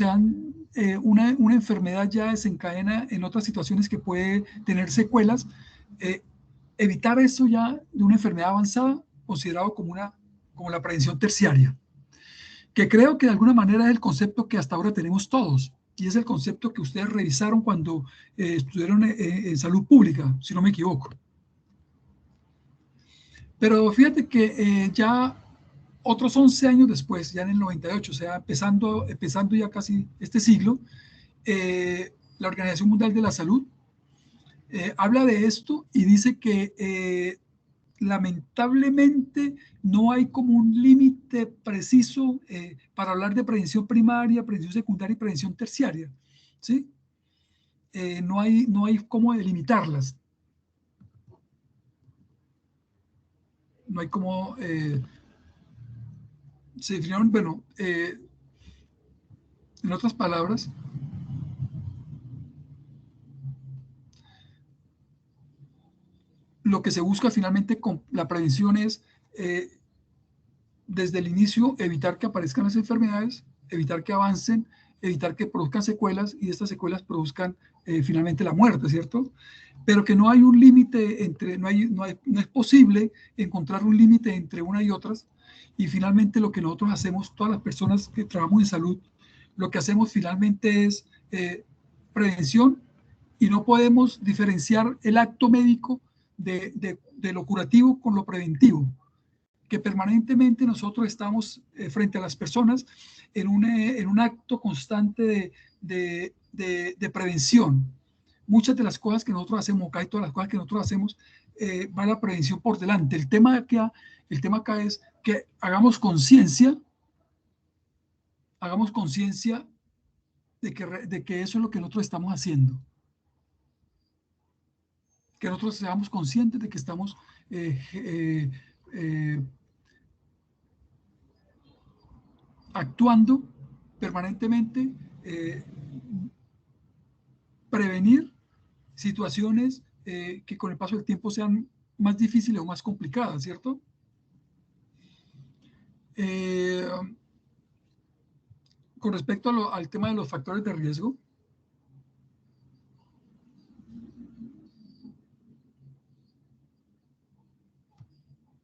una enfermedad ya desencadena en otras situaciones que puede tener secuelas, evitar eso ya de una enfermedad avanzada, considerado como la prevención terciaria, que creo que de alguna manera es el concepto que hasta ahora tenemos todos, y es el concepto que ustedes revisaron cuando estudiaron en salud pública, si no me equivoco. Pero fíjate que ya otros 11 años después, ya en el 98, o sea, empezando ya casi este siglo, la Organización Mundial de la Salud habla de esto y dice que lamentablemente no hay como un límite preciso para hablar de prevención primaria, prevención secundaria y prevención terciaria, ¿sí? No hay cómo delimitarlas. No hay cómo... se definieron, bueno, en otras palabras, lo que se busca finalmente con la prevención es, desde el inicio, evitar que aparezcan las enfermedades, evitar que avancen, evitar que produzcan secuelas y estas secuelas produzcan finalmente la muerte, ¿cierto? Pero que no hay un límite no es posible encontrar un límite entre una y otras, y finalmente lo que nosotros hacemos, todas las personas que trabajamos en salud, lo que hacemos finalmente es prevención, y no podemos diferenciar el acto médico de lo curativo con lo preventivo, que permanentemente nosotros estamos frente a las personas en un acto constante de prevención, muchas de las cosas que nosotros hacemos, casi todas las cosas que nosotros hacemos, va la prevención por delante. El tema acá es que hagamos conciencia de que eso es lo que nosotros estamos haciendo. Que nosotros seamos conscientes de que estamos actuando permanentemente, prevenir situaciones que con el paso del tiempo sean más difíciles o más complicadas, ¿cierto? Con respecto al tema de los factores de riesgo,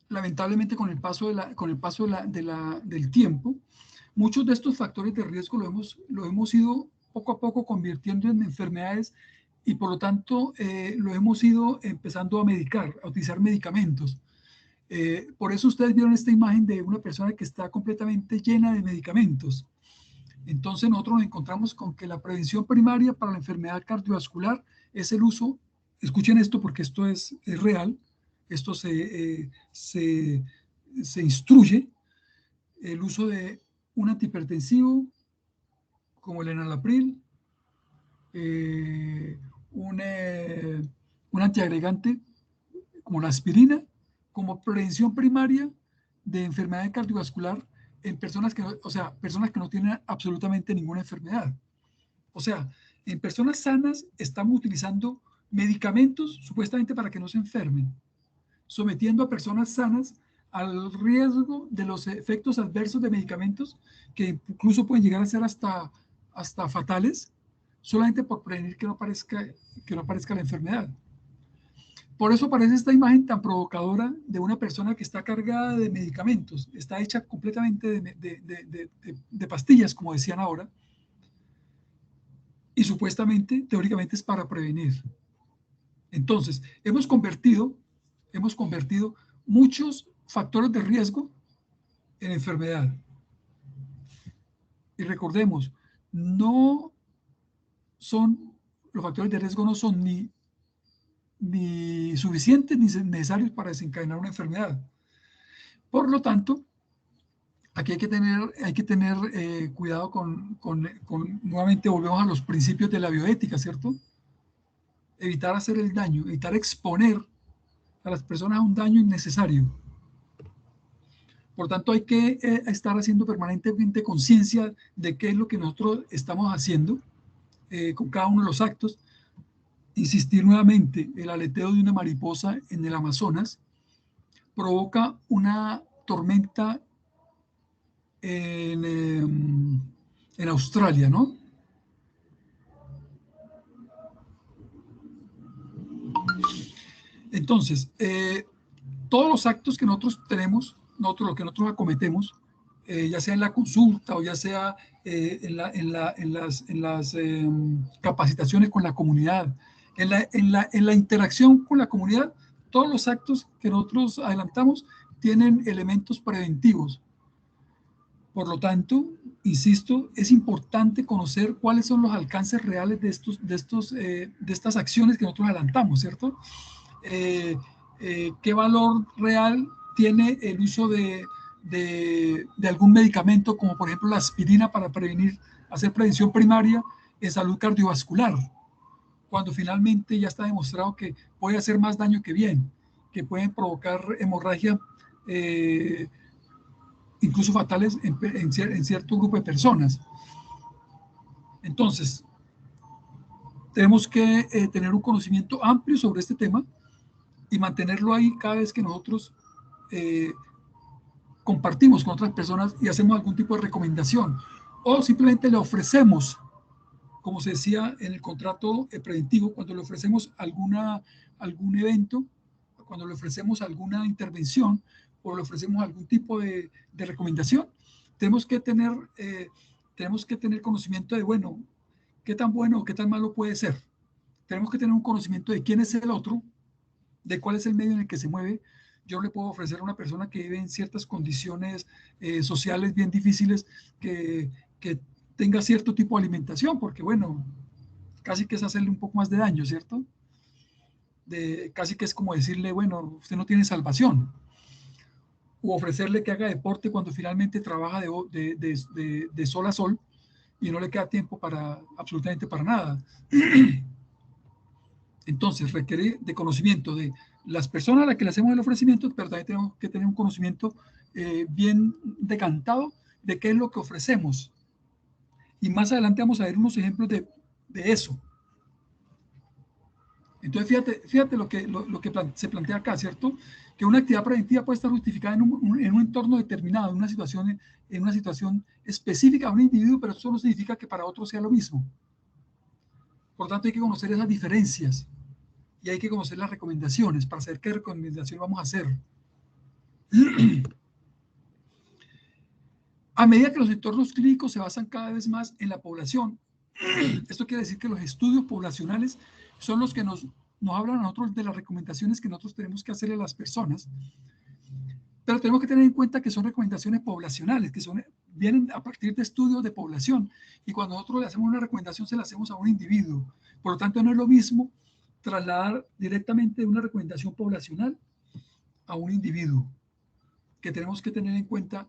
lamentablemente con el paso del tiempo, muchos de estos factores de riesgo lo hemos ido poco a poco convirtiendo en enfermedades y por lo tanto lo hemos ido empezando a medicar, a utilizar medicamentos. Por eso ustedes vieron esta imagen de una persona que está completamente llena de medicamentos. Entonces nosotros nos encontramos con que la prevención primaria para la enfermedad cardiovascular es el uso, escuchen esto porque esto es real, esto se instruye, el uso de un antihipertensivo como el enalapril, un antiagregante como la aspirina, como prevención primaria de enfermedad cardiovascular en personas que no tienen absolutamente ninguna enfermedad. O sea, en personas sanas estamos utilizando medicamentos supuestamente para que no se enfermen, sometiendo a personas sanas al riesgo de los efectos adversos de medicamentos que incluso pueden llegar a ser hasta fatales, solamente por prevenir que no aparezca la enfermedad. Por eso aparece esta imagen tan provocadora de una persona que está cargada de medicamentos, está hecha completamente de pastillas, como decían ahora, y supuestamente, teóricamente, es para prevenir. Entonces, hemos convertido muchos factores de riesgo en enfermedad. Y recordemos, los factores de riesgo no son ni suficientes ni necesarios para desencadenar una enfermedad. Por lo tanto, aquí hay que tener cuidado nuevamente volvemos a los principios de la bioética, ¿cierto? Evitar hacer el daño, evitar exponer a las personas a un daño innecesario. Por tanto, hay que estar haciendo permanentemente conciencia de qué es lo que nosotros estamos haciendo con cada uno de los actos. Insistir nuevamente, el aleteo de una mariposa en el Amazonas provoca una tormenta en Australia, ¿no? Entonces, todos los actos que nosotros tenemos, lo que nosotros acometemos, ya sea en la consulta o ya sea en las capacitaciones con la comunidad, en la interacción con la comunidad, todos los actos que nosotros adelantamos tienen elementos preventivos. Por lo tanto, insisto, es importante conocer cuáles son los alcances reales de estas acciones que nosotros adelantamos, ¿cierto? ¿Qué valor real tiene el uso de algún medicamento, como por ejemplo la aspirina para hacer prevención primaria en salud cardiovascular, cuando finalmente ya está demostrado que puede hacer más daño que bien, que pueden provocar hemorragia incluso fatales en cierto grupo de personas? Entonces, tenemos que tener un conocimiento amplio sobre este tema y mantenerlo ahí cada vez que nosotros compartimos con otras personas y hacemos algún tipo de recomendación, o simplemente le ofrecemos, como se decía en el contrato preventivo, cuando le ofrecemos algún evento, cuando le ofrecemos alguna intervención o le ofrecemos algún tipo de recomendación, tenemos que tener conocimiento de, bueno, qué tan bueno o qué tan malo puede ser. Tenemos que tener un conocimiento de quién es el otro, de cuál es el medio en el que se mueve. Yo le puedo ofrecer a una persona que vive en ciertas condiciones sociales bien difíciles que tenga cierto tipo de alimentación, porque bueno, casi que es hacerle un poco más de daño, ¿cierto? Casi que es como decirle, bueno, usted no tiene salvación. O ofrecerle que haga deporte cuando finalmente trabaja de sol a sol y no le queda tiempo para absolutamente para nada. Entonces requiere de conocimiento de las personas a las que le hacemos el ofrecimiento, pero también tenemos que tener un conocimiento bien decantado de qué es lo que ofrecemos. Y más adelante vamos a ver unos ejemplos de eso. Entonces fíjate lo que se plantea acá, ¿cierto? Que una actividad preventiva puede estar justificada en un entorno determinado, en una situación específica a un individuo, pero eso no significa que para otro sea lo mismo. Por lo tanto, hay que conocer esas diferencias y hay que conocer las recomendaciones para saber qué recomendaciones vamos a hacer. A medida que los entornos clínicos se basan cada vez más en la población, esto quiere decir que los estudios poblacionales son los que nos hablan a nosotros de las recomendaciones que nosotros tenemos que hacerle a las personas, pero tenemos que tener en cuenta que son recomendaciones poblacionales, que vienen a partir de estudios de población, y cuando nosotros le hacemos una recomendación se la hacemos a un individuo. Por lo tanto, no es lo mismo trasladar directamente una recomendación poblacional a un individuo, que tenemos que tener en cuenta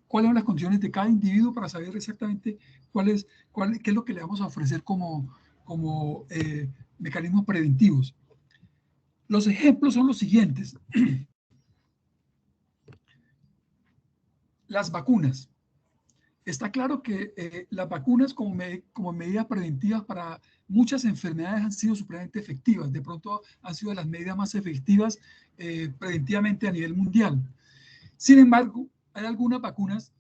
cuáles son las condiciones de cada individuo para saber exactamente qué es lo que le vamos a ofrecer como mecanismos preventivos. Los ejemplos son los siguientes. Las vacunas. Está claro que las vacunas como medidas preventivas para muchas enfermedades han sido supremamente efectivas. De pronto han sido las medidas más efectivas preventivamente a nivel mundial. Sin embargo, hay algunas vacunas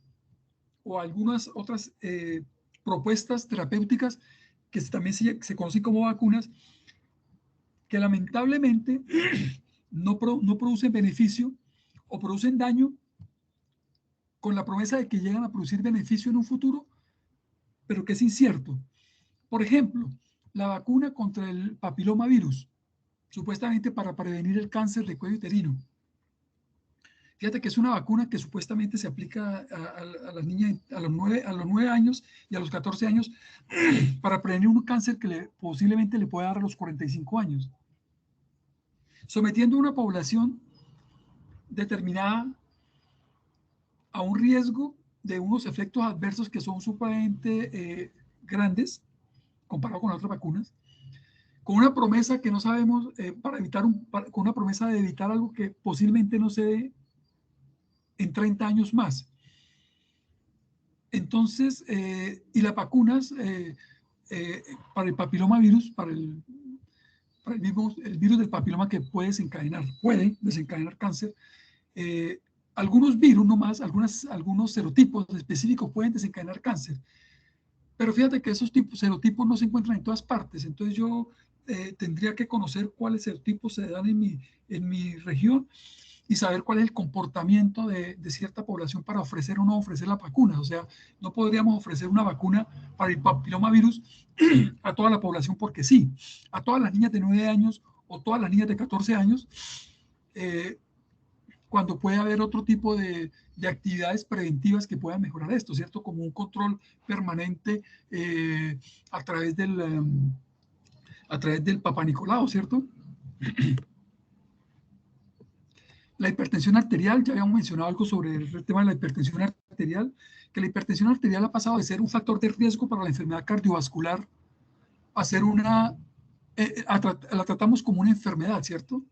o algunas otras propuestas terapéuticas que también se conocen como vacunas, que lamentablemente no producen beneficio o producen daño con la promesa de que llegan a producir beneficio en un futuro, pero que es incierto. Por ejemplo, la vacuna contra el papilomavirus, supuestamente para prevenir el cáncer de cuello uterino. Fíjate que es una vacuna que supuestamente se aplica a las niñas a los 9 años y a los 14 años para prevenir un cáncer que posiblemente le pueda dar a los 45 años. Sometiendo a una población determinada a un riesgo de unos efectos adversos que son supremamente grandes comparado con otras vacunas, con una promesa que no sabemos, con una promesa de evitar algo que posiblemente no se dé en 30 años más. Entonces, y las vacunas para el papilomavirus, para el virus del papiloma que puede desencadenar cáncer, algunos virus nomás, algunos serotipos específicos pueden desencadenar cáncer. Pero fíjate que esos serotipos no se encuentran en todas partes. Entonces yo tendría que conocer cuáles serotipos se dan en mi región y saber cuál es el comportamiento de cierta población para ofrecer o no ofrecer las vacunas. O sea, no podríamos ofrecer una vacuna para el papilomavirus a toda la población porque sí. A todas las niñas de 9 años o todas las niñas de 14 años, cuando puede haber otro tipo de actividades preventivas que puedan mejorar esto, ¿cierto? Como un control permanente a través del Papá Nicolau, ¿cierto? La hipertensión arterial, ya habíamos mencionado algo sobre el tema de la hipertensión arterial, que la hipertensión arterial ha pasado de ser un factor de riesgo para la enfermedad cardiovascular a ser la tratamos como una enfermedad, ¿cierto?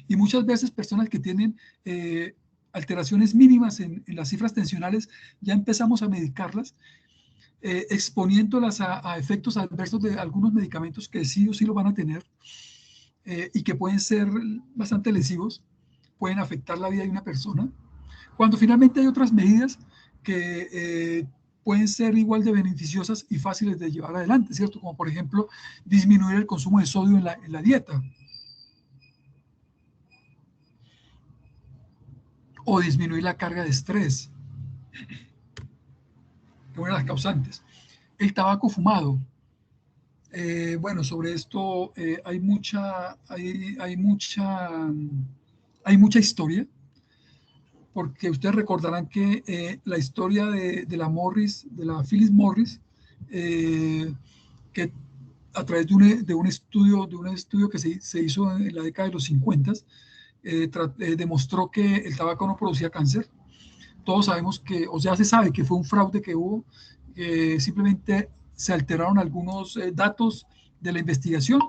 Y muchas veces personas que tienen alteraciones mínimas en las cifras tensionales, ya empezamos a medicarlas, exponiéndolas a efectos adversos de algunos medicamentos que sí o sí lo van a tener y que pueden ser bastante lesivos, pueden afectar la vida de una persona, cuando finalmente hay otras medidas que pueden ser igual de beneficiosas y fáciles de llevar adelante, ¿cierto? Como por ejemplo, disminuir el consumo de sodio en la dieta. O disminuir la carga de estrés. Que una de las causantes. El tabaco fumado. Bueno, sobre esto hay mucha historia, porque ustedes recordarán que la historia de la Philip Morris, que a través de un estudio que se hizo en la década de los 50, demostró que el tabaco no producía cáncer. Todos sabemos que, o sea, se sabe que fue un fraude que hubo, simplemente se alteraron algunos datos de la investigación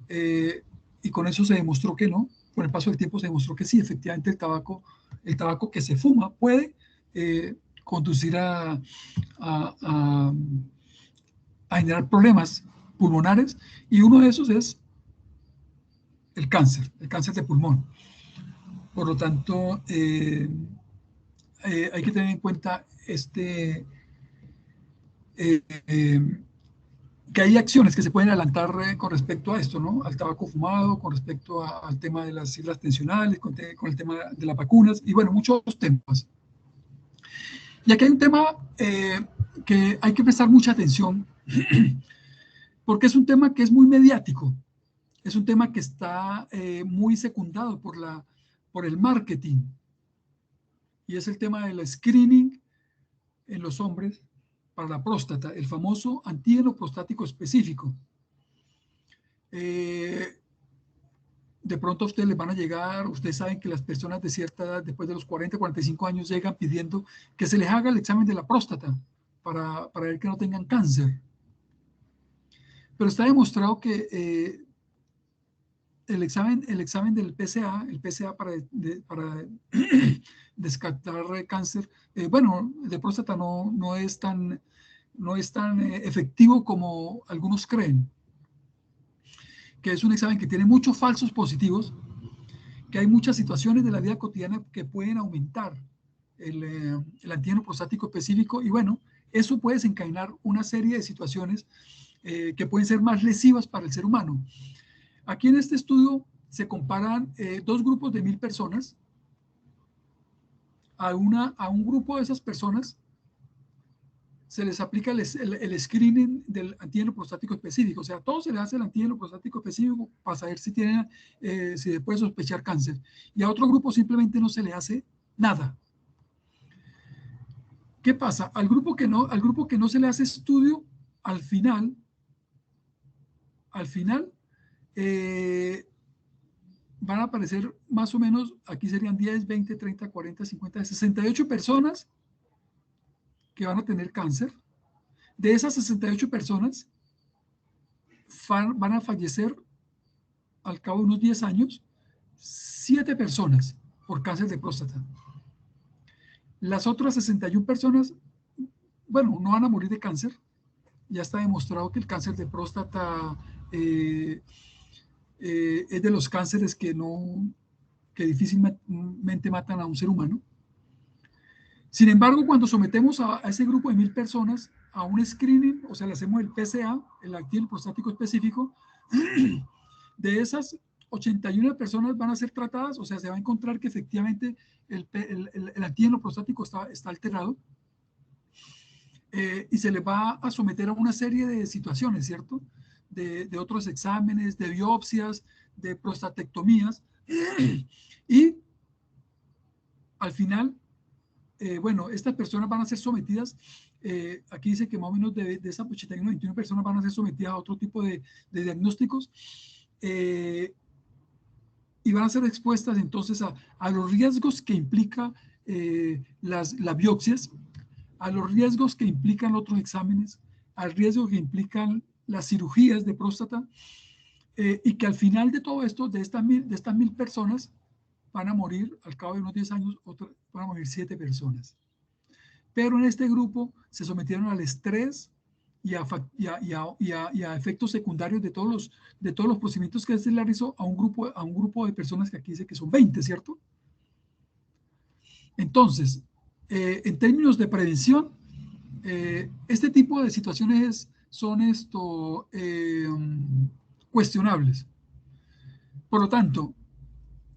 y con eso se demostró que no. Con el paso del tiempo se demostró que sí, efectivamente el tabaco que se fuma puede conducir a generar problemas pulmonares, y uno de esos es el cáncer de pulmón. Por lo tanto, hay que tener en cuenta que hay acciones que se pueden adelantar con respecto a esto, ¿no? Al tabaco fumado, con respecto al tema de las siglas tensionales, con el tema de las vacunas, y bueno, muchos temas. Y aquí hay un tema que hay que prestar mucha atención, porque es un tema que es muy mediático, es un tema que está muy secundado por el marketing, y es el tema del screening en los hombres para la próstata, el famoso antígeno prostático específico. De pronto a ustedes les van a llegar, ustedes saben que las personas de cierta edad, después de los 40, 45 años, llegan pidiendo que se les haga el examen de la próstata para ver que no tengan cáncer. Pero está demostrado que el examen del PSA, el PSA para descartar cáncer, bueno, de próstata no es tan efectivo como algunos creen, que es un examen que tiene muchos falsos positivos, que hay muchas situaciones de la vida cotidiana que pueden aumentar el antígeno prostático específico, y bueno, eso puede desencadenar una serie de situaciones que pueden ser más lesivas para el ser humano. Aquí en este estudio se comparan dos grupos de 1000 personas. A un grupo de esas personas se les aplica el screening del antígeno prostático específico. O sea, a todos se les hace el antígeno prostático específico para saber si se puede sospechar cáncer. Y a otro grupo simplemente no se le hace nada. ¿Qué pasa? Al grupo que no se le hace estudio, al final, van a aparecer más o menos, aquí serían 10, 20, 30, 40, 50, 68 personas que van a tener cáncer. De esas 68 personas, van a fallecer al cabo de unos 10 años, 7 personas por cáncer de próstata. Las otras 61 personas, bueno, no van a morir de cáncer. Ya está demostrado que el cáncer de próstata es de los cánceres que difícilmente matan a un ser humano. Sin embargo, cuando sometemos a ese grupo de 1000 personas a un screening, o sea, le hacemos el PSA, el antígeno prostático específico, de esas 81 personas van a ser tratadas, o sea, se va a encontrar que efectivamente el antígeno prostático está alterado, y se le va a someter a una serie de situaciones, ¿cierto? De otros exámenes, de biopsias, de prostatectomías, y al final, bueno, estas personas van a ser sometidas, aquí dice que más o menos de esas 81, 21 personas van a ser sometidas a otro tipo de diagnósticos, y van a ser expuestas entonces a los riesgos que implica las biopsias, a los riesgos que implican otros exámenes, al riesgo que implican las cirugías de próstata, y que al final de todo esto, de estas 1000 personas, van a morir, al cabo de unos 10 años, van a morir 7 personas. Pero en este grupo se sometieron al estrés y a efectos secundarios de todos los procedimientos que se realizó a un grupo de personas que aquí dice que son 20, ¿cierto? Entonces, en términos de prevención, este tipo de situaciones son cuestionables. Por lo tanto,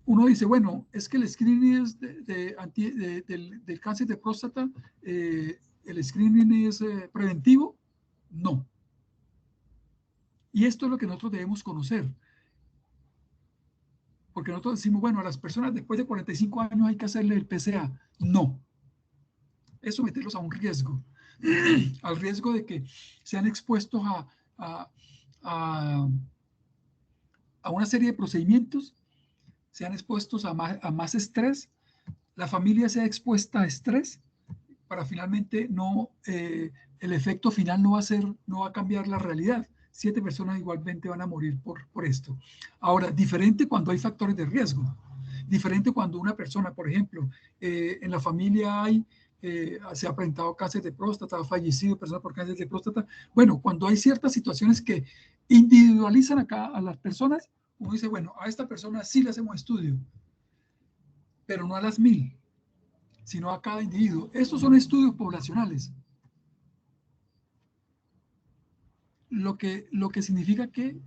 uno dice, bueno, es que el screening es del cáncer de próstata, el screening es preventivo. No. Y esto es lo que nosotros debemos conocer. Porque nosotros decimos, bueno, a las personas después de 45 años hay que hacerle el PSA. No. Es someterlos a un riesgo. Al riesgo de que sean expuestos a una serie de procedimientos, sean expuestos a más estrés, la familia sea expuesta a estrés, para finalmente el efecto final no va a cambiar la realidad. 7 personas igualmente van a morir por esto. Ahora, diferente cuando hay factores de riesgo. Diferente cuando una persona, por ejemplo, en la familia se ha presentado cáncer de próstata, ha fallecido personas por cáncer de próstata. Bueno, cuando hay ciertas situaciones que individualizan acá a las personas, uno dice, bueno, a esta persona sí le hacemos estudio, pero no a las 1000, sino a cada individuo. Estos son estudios poblacionales. Lo que significa que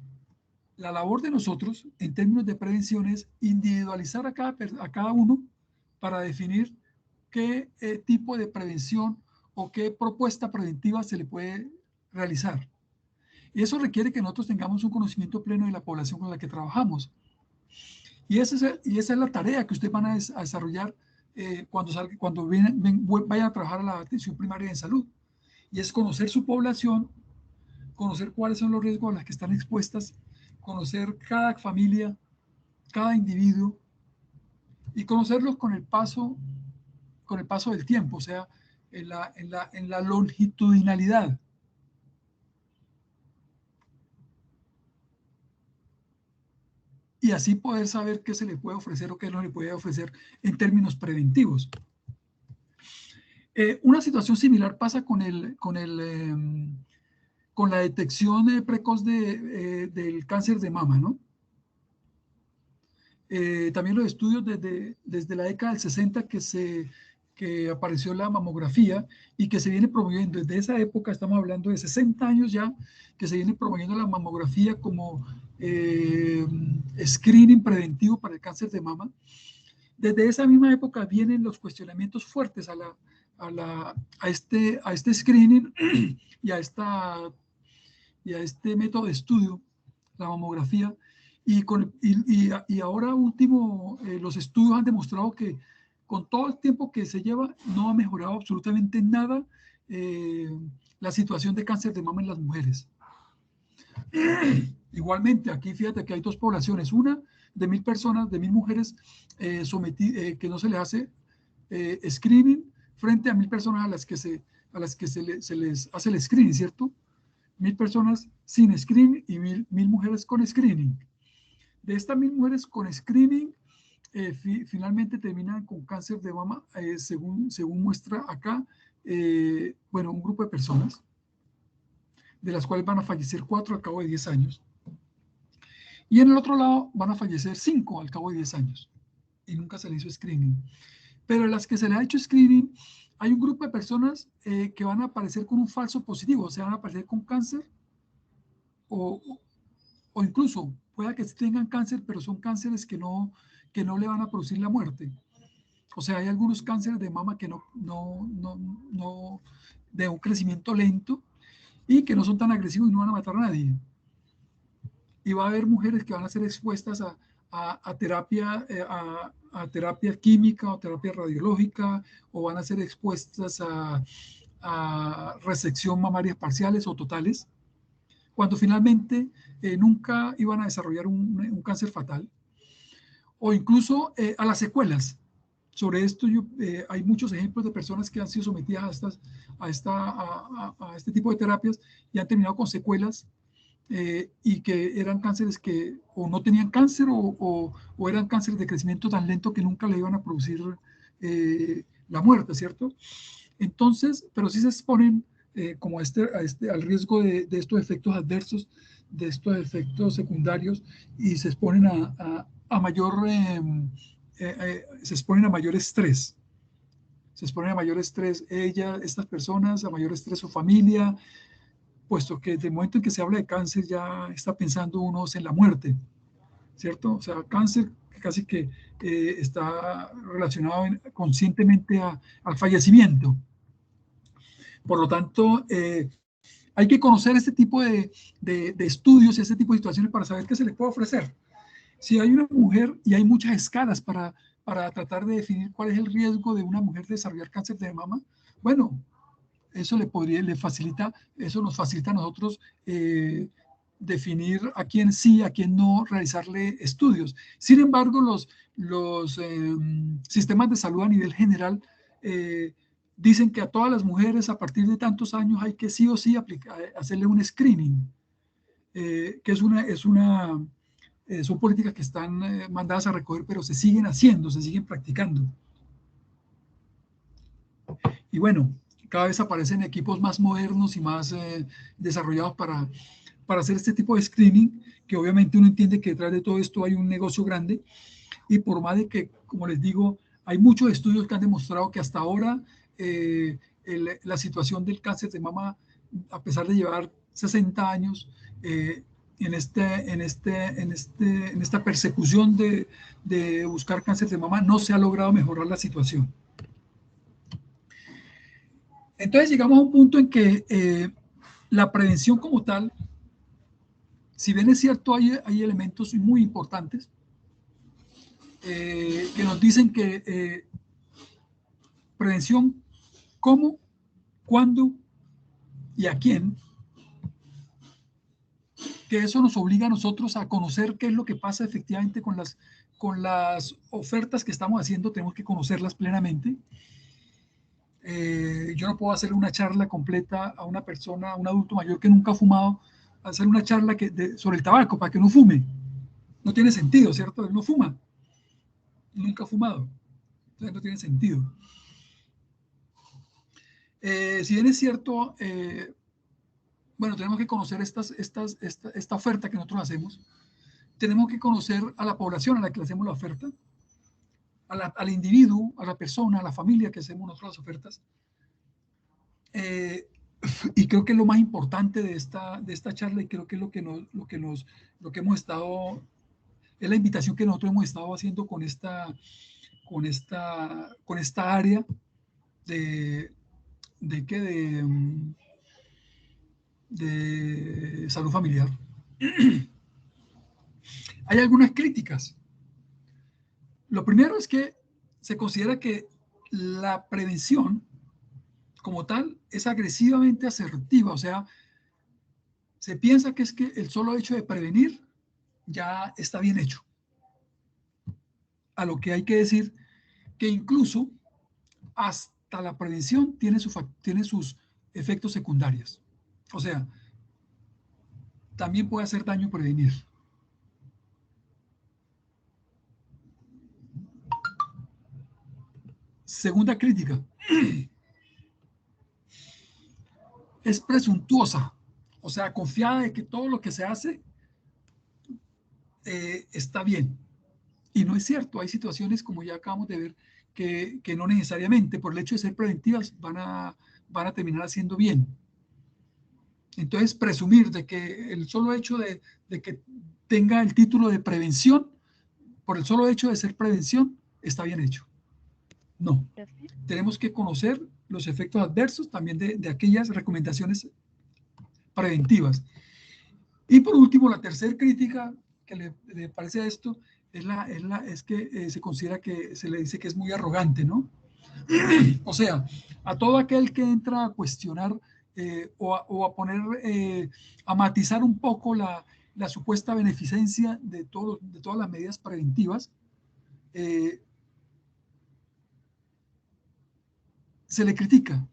la labor de nosotros en términos de prevención es individualizar a cada uno para definir qué tipo de prevención o qué propuesta preventiva se le puede realizar. Y eso requiere que nosotros tengamos un conocimiento pleno de la población con la que trabajamos. Y esa es la tarea que ustedes van a desarrollar cuando vayan a trabajar a la atención primaria en salud. Y es conocer su población, conocer cuáles son los riesgos a los que están expuestas, conocer cada familia, cada individuo, y conocerlos con el paso del tiempo, o sea, en la longitudinalidad. Y así poder saber qué se le puede ofrecer o qué no le puede ofrecer en términos preventivos. Una situación similar pasa con la detección precoz del cáncer de mama, ¿no? También los estudios desde la década del 60 que apareció la mamografía y que se viene promoviendo desde esa época, estamos hablando de 60 años ya, que se viene promoviendo la mamografía como screening preventivo para el cáncer de mama. Desde esa misma época vienen los cuestionamientos fuertes a este screening y a este método de estudio, la mamografía. Y ahora último, los estudios han demostrado que con todo el tiempo que se lleva no ha mejorado absolutamente nada la situación de cáncer de mama en las mujeres. Igualmente, aquí fíjate que hay 2 poblaciones, una de 1000 personas, de 1000 mujeres que no se les hace screening, frente a 1000 personas a las que se les hace el screening, ¿cierto? 1000 personas sin screening y 1000 mujeres con screening. De estas 1000 mujeres con screening, finalmente terminan con cáncer de mama, según muestra acá, bueno, un grupo de personas, de las cuales van a fallecer 4 al cabo de 10 años. Y en el otro lado van a fallecer 5 al cabo de 10 años. Y nunca se le hizo screening. Pero en las que se le ha hecho screening, hay un grupo de personas que van a aparecer con un falso positivo, o sea, van a aparecer con cáncer o incluso pueda que tengan cáncer, pero son cánceres que no le van a producir la muerte. O sea, hay algunos cánceres de mama que de un crecimiento lento y que no son tan agresivos y no van a matar a nadie. Y va a haber mujeres que van a ser expuestas a terapia química o terapia radiológica, o van a ser expuestas a resección mamaria parciales o totales, cuando finalmente nunca iban a desarrollar un cáncer fatal, o incluso a las secuelas. Sobre esto hay muchos ejemplos de personas que han sido sometidas a este tipo de terapias y han terminado con secuelas, y que eran cánceres que o no tenían cáncer o eran cánceres de crecimiento tan lento que nunca le iban a producir la muerte, ¿cierto? Entonces, pero sí se exponen como al riesgo de estos efectos adversos, de estos efectos secundarios, y se exponen a mayor estrés. Se exponen a mayor estrés estas personas, a mayor estrés su familia, puesto que desde el momento en que se habla de cáncer ya está pensando uno en la muerte, ¿cierto? O sea, cáncer casi que está relacionado conscientemente al fallecimiento. Por lo tanto, hay que conocer este tipo de estudios, este tipo de situaciones para saber qué se les puede ofrecer. Si hay una mujer, y hay muchas escalas para tratar de definir cuál es el riesgo de una mujer de desarrollar cáncer de mama, bueno, eso le facilita, eso nos facilita a nosotros definir a quién sí, a quién no realizarle estudios. Sin embargo, los sistemas de salud a nivel general dicen que a todas las mujeres a partir de tantos años hay que sí o sí hacerle un screening, que son políticas que están mandadas a recoger, pero se siguen haciendo, se siguen practicando. Y bueno, cada vez aparecen equipos más modernos y más desarrollados para hacer este tipo de screening, que obviamente uno entiende que detrás de todo esto hay un negocio grande, y por más de que, como les digo, hay muchos estudios que han demostrado que hasta ahora la situación del cáncer de mama, a pesar de llevar 60 años, en esta persecución de buscar cáncer de mama, no se ha logrado mejorar la situación. Entonces llegamos a un punto en que la prevención como tal, si bien es cierto, hay elementos muy importantes que nos dicen que prevención, cómo, cuándo y a quién, que eso nos obliga a nosotros a conocer qué es lo que pasa efectivamente con las ofertas que estamos haciendo, tenemos que conocerlas plenamente. Yo no puedo hacer una charla completa a una persona, a un adulto mayor que nunca ha fumado, hacer una charla sobre el tabaco para que no fume. No tiene sentido, ¿cierto? Él no fuma, nunca ha fumado, entonces no tiene sentido. Si bien es cierto, bueno, tenemos que conocer esta oferta que nosotros hacemos, tenemos que conocer a la población a la que le hacemos la oferta, al individuo, a la persona, a la familia que hacemos nosotros las ofertas. Y creo que es lo más importante de esta charla, y creo que es lo que hemos estado, es la invitación que nosotros hemos estado haciendo con esta área de salud familiar. Hay algunas críticas. Lo primero es que se considera que la prevención como tal es agresivamente asertiva, o sea, se piensa que es que el solo hecho de prevenir ya está bien hecho. A lo que hay que decir que incluso hasta la prevención tiene sus efectos secundarios. O sea, también puede hacer daño prevenir. Segunda crítica. Es presuntuosa, o sea, confiada de que todo lo que se hace está bien. Y no es cierto, hay situaciones, como ya acabamos de ver, que no necesariamente por el hecho de ser preventivas van a terminar haciendo bien. Entonces, presumir de que el solo hecho de que tenga el título de prevención, por el solo hecho de ser prevención, está bien hecho. No. Tenemos que conocer los efectos adversos también de aquellas recomendaciones preventivas. Y por último, la tercera crítica que le parece a esto es que se considera que se le dice que es muy arrogante, ¿no? O sea, a todo aquel que entra a cuestionar o a poner, a matizar un poco la supuesta beneficencia de todas las medidas preventivas, se le critica,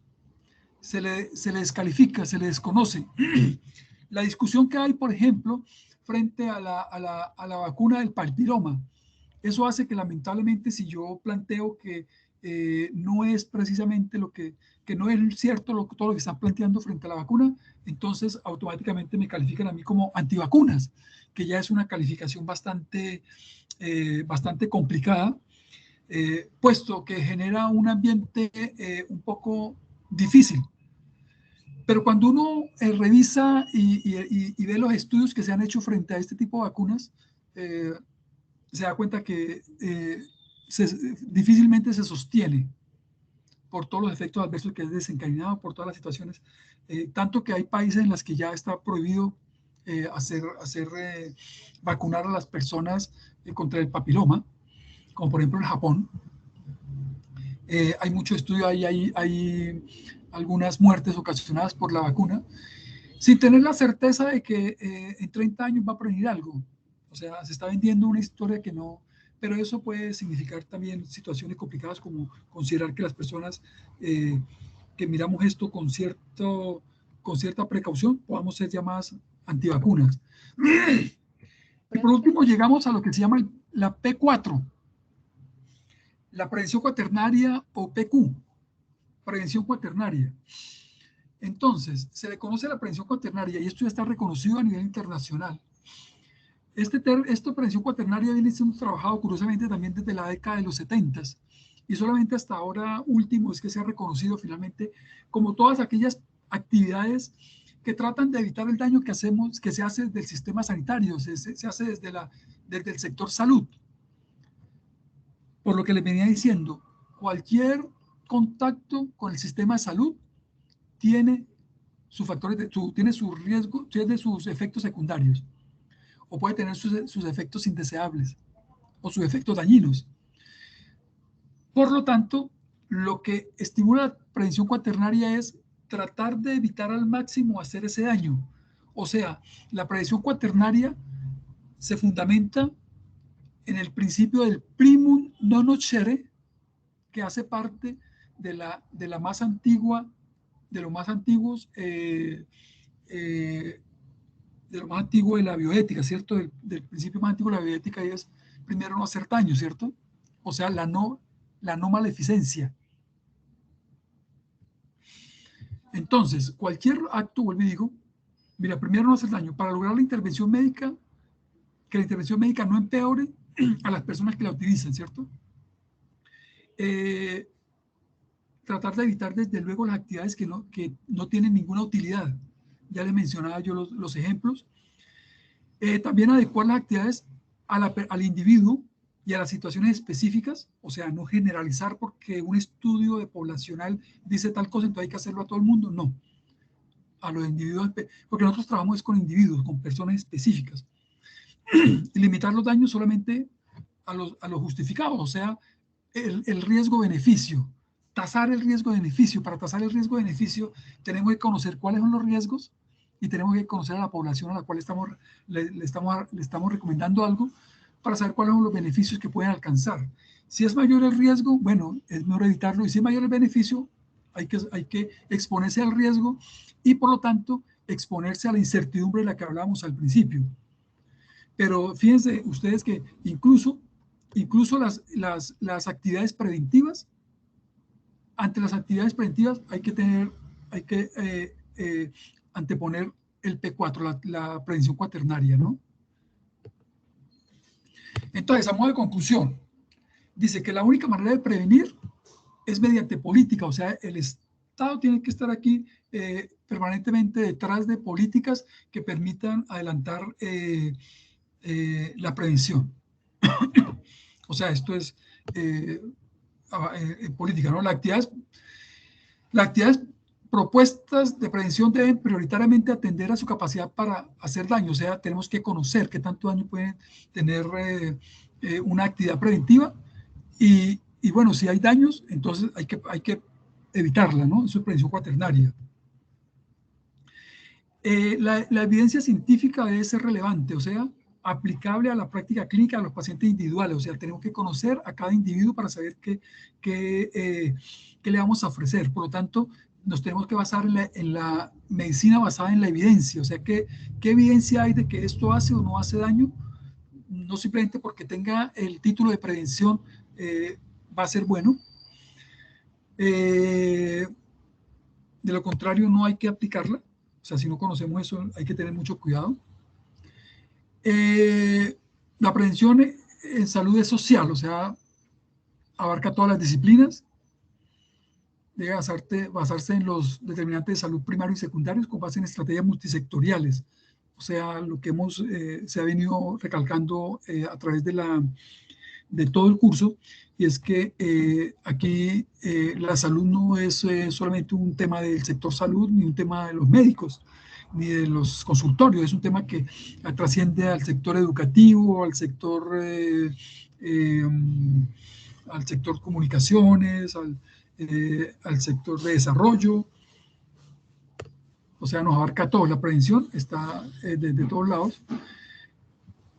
se le descalifica, se le desconoce. La discusión que hay, por ejemplo, frente a la vacuna del papiloma, eso hace que lamentablemente, si yo planteo que no es precisamente que no es cierto todo lo que están planteando frente a la vacuna, entonces automáticamente me califican a mí como antivacunas, que ya es una calificación bastante complicada, puesto que genera un ambiente un poco difícil. Pero cuando uno revisa y ve los estudios que se han hecho frente a este tipo de vacunas, se da cuenta que difícilmente se sostiene por todos los efectos adversos que es desencadenado, por todas las situaciones, tanto que hay países en los que ya está prohibido vacunar a las personas contra el papiloma, como por ejemplo en Japón. Hay mucho estudio, hay algunas muertes ocasionadas por la vacuna, sin tener la certeza de que en 30 años va a prevenir algo. O sea, se está vendiendo una historia que no, pero eso puede significar también situaciones complicadas como considerar que las personas que miramos esto con cierta precaución podamos ser llamadas antivacunas. Y por último llegamos a lo que se llama la P4, la prevención cuaternaria o PQ, prevención cuaternaria. Entonces, se le conoce la prevención cuaternaria y esto ya está reconocido a nivel internacional. Esta prevención cuaternaria viene siendo trabajado curiosamente también desde la década de los 70 y solamente hasta ahora último es que se ha reconocido finalmente como todas aquellas actividades que tratan de evitar el daño que se hace del sistema sanitario, se hace desde el sector salud. Por lo que les venía diciendo, cualquier contacto con el sistema de salud tiene sus factores, tiene su riesgo, tiene sus efectos secundarios, o puede tener sus efectos indeseables, o sus efectos dañinos. Por lo tanto, lo que estimula la prevención cuaternaria es tratar de evitar al máximo hacer ese daño. O sea, la prevención cuaternaria se fundamenta en el principio del primum non nocere, que hace parte de la más antigua, de lo más antiguos, de lo más antiguo de la bioética, ¿cierto? Del principio más antiguo de la bioética es primero no hacer daño, ¿cierto? O sea, la no maleficencia. Entonces, cualquier acto, vuelvo y digo, mira, primero no hacer daño. Para lograr la intervención médica, que la intervención médica no empeore a las personas que la utilizan, ¿cierto? Tratar de evitar desde luego las actividades que no tienen ninguna utilidad. Ya les mencionaba yo los ejemplos. También adecuar las actividades al individuo y a las situaciones específicas, o sea, no generalizar porque un estudio poblacional dice tal cosa, entonces hay que hacerlo a todo el mundo, no. A los individuos, porque nosotros trabajamos con individuos, con personas específicas. Y limitar los daños solamente a los justificados, o sea, el riesgo-beneficio. Tasar el riesgo-beneficio. Para tasar el riesgo-beneficio tenemos que conocer cuáles son los riesgos y tenemos que conocer a la población a la cual le estamos recomendando algo para saber cuáles son los beneficios que pueden alcanzar. Si es mayor el riesgo, bueno, es mejor evitarlo, y si es mayor el beneficio, hay que exponerse al riesgo y por lo tanto exponerse a la incertidumbre de la que hablábamos al principio. Pero fíjense ustedes que incluso las actividades preventivas, ante las actividades preventivas hay que anteponer el P4, la prevención cuaternaria, ¿no? Entonces, a modo de conclusión, dice que la única manera de prevenir es mediante política, o sea, el Estado tiene que estar aquí permanentemente detrás de políticas que permitan adelantar la prevención. O sea, esto es política, ¿no? Las actividades propuestas de prevención deben prioritariamente atender a su capacidad para hacer daño, o sea, tenemos que conocer qué tanto daño puede tener una actividad preventiva y bueno, si hay daños, entonces hay que evitarla, ¿no? Eso es prevención cuaternaria. La evidencia científica debe ser relevante, o sea, aplicable a la práctica clínica de los pacientes individuales, o sea, tenemos que conocer a cada individuo para saber qué le vamos a ofrecer. Por lo tanto, nos tenemos que basar en la medicina basada en la evidencia, o sea, ¿qué evidencia hay de que esto hace o no hace daño? No simplemente porque tenga el título de prevención va a ser bueno. De lo contrario, no hay que aplicarla. O sea, si no conocemos eso, hay que tener mucho cuidado. La prevención en salud es social, o sea, abarca todas las disciplinas. Debe basarse en los determinantes de salud primarios y secundarios con base en estrategias multisectoriales. O sea, lo que se ha venido recalcando a través de todo el curso, y es que aquí la salud no es solamente un tema del sector salud, ni un tema de los médicos, ni de los consultorios, es un tema que trasciende al sector educativo, al sector comunicaciones, al sector de desarrollo, O sea, nos abarca todo. La prevención está desde todos lados.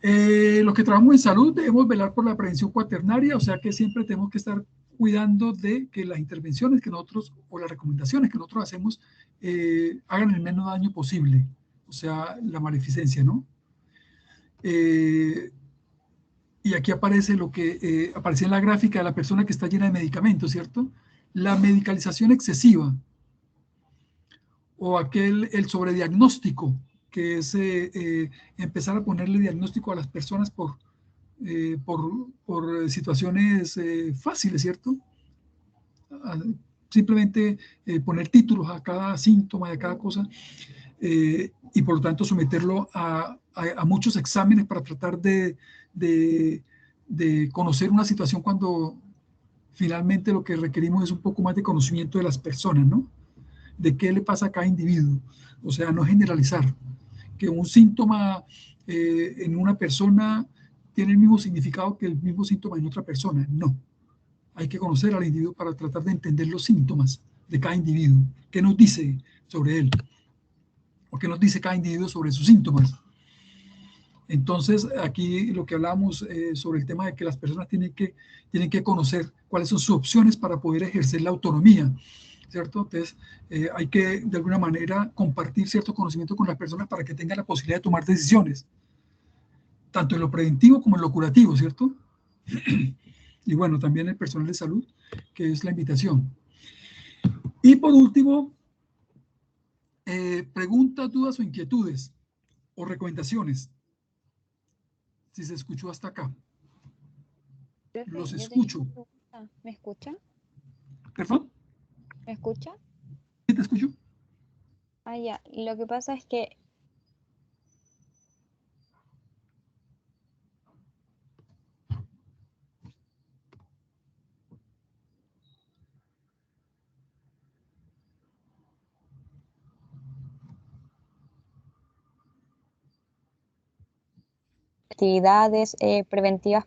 Los que trabajamos en salud debemos velar por la prevención cuaternaria, o sea que siempre tenemos que estar cuidando de que las intervenciones que nosotros o las recomendaciones que nosotros hacemos hagan el menos daño posible, o sea, la maleficencia, ¿no? Y aquí aparece lo que aparece en la gráfica de la persona que está llena de medicamentos, ¿cierto? La medicalización excesiva o el sobrediagnóstico, que es empezar a ponerle diagnóstico a las personas por situaciones fáciles, ¿cierto? Simplemente poner títulos a cada síntoma y a cada cosa y por lo tanto someterlo a muchos exámenes para tratar de conocer una situación cuando finalmente lo que requerimos es un poco más de conocimiento de las personas, ¿no? De qué le pasa a cada individuo. O sea, no generalizar. Que un síntoma en una persona tiene el mismo significado que el mismo síntoma en otra persona. No. Hay que conocer al individuo para tratar de entender los síntomas de cada individuo. ¿Qué nos dice sobre él? ¿O qué nos dice cada individuo sobre sus síntomas? Entonces, aquí lo que hablamos sobre el tema de que las personas tienen que conocer cuáles son sus opciones para poder ejercer la autonomía, ¿cierto? Entonces, hay que, de alguna manera, compartir cierto conocimiento con las personas para que tengan la posibilidad de tomar decisiones, tanto en lo preventivo como en lo curativo, ¿cierto? Y bueno, también el personal de salud, que es la invitación. Y por último, preguntas, dudas o inquietudes o recomendaciones. Si se escuchó hasta acá. Los escucho. ¿Me escucha? ¿Perdón? ¿Me escucha? ¿Sí te escucho? Ah, ya. Lo que pasa es que actividades preventivas.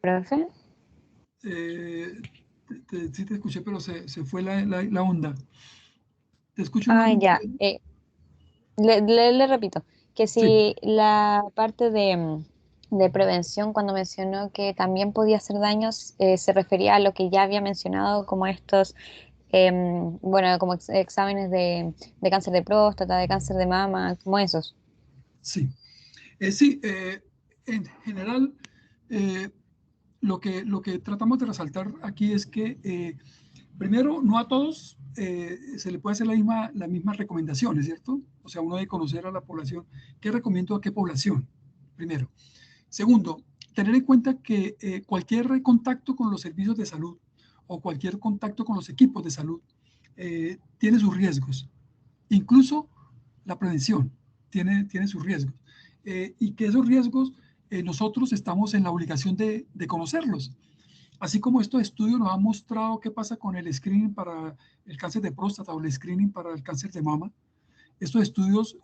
¿Profe? Sí te escuché, pero se fue la onda. Te escucho Ah, nuevamente. ya. Le repito, que si Sí. la parte de prevención, cuando mencionó que también podía hacer daños, se refería a lo que ya había mencionado, como estos, bueno, como exámenes de cáncer de próstata, de cáncer de mama, como esos. Sí. Sí, en general, lo que tratamos de resaltar aquí es que, primero, no a todos se le puede hacer las mismas recomendaciones, ¿cierto? O sea, uno debe conocer a la población. ¿Qué recomiendo a qué población? Primero. Segundo, tener en cuenta que cualquier contacto con los servicios de salud o cualquier contacto con los equipos de salud tiene sus riesgos. Incluso la prevención tiene sus riesgos. Y que esos riesgos nosotros estamos en la obligación de conocerlos. Así como estos estudios nos han mostrado qué pasa con el screening para el cáncer de próstata o el screening para el cáncer de mama, estos estudios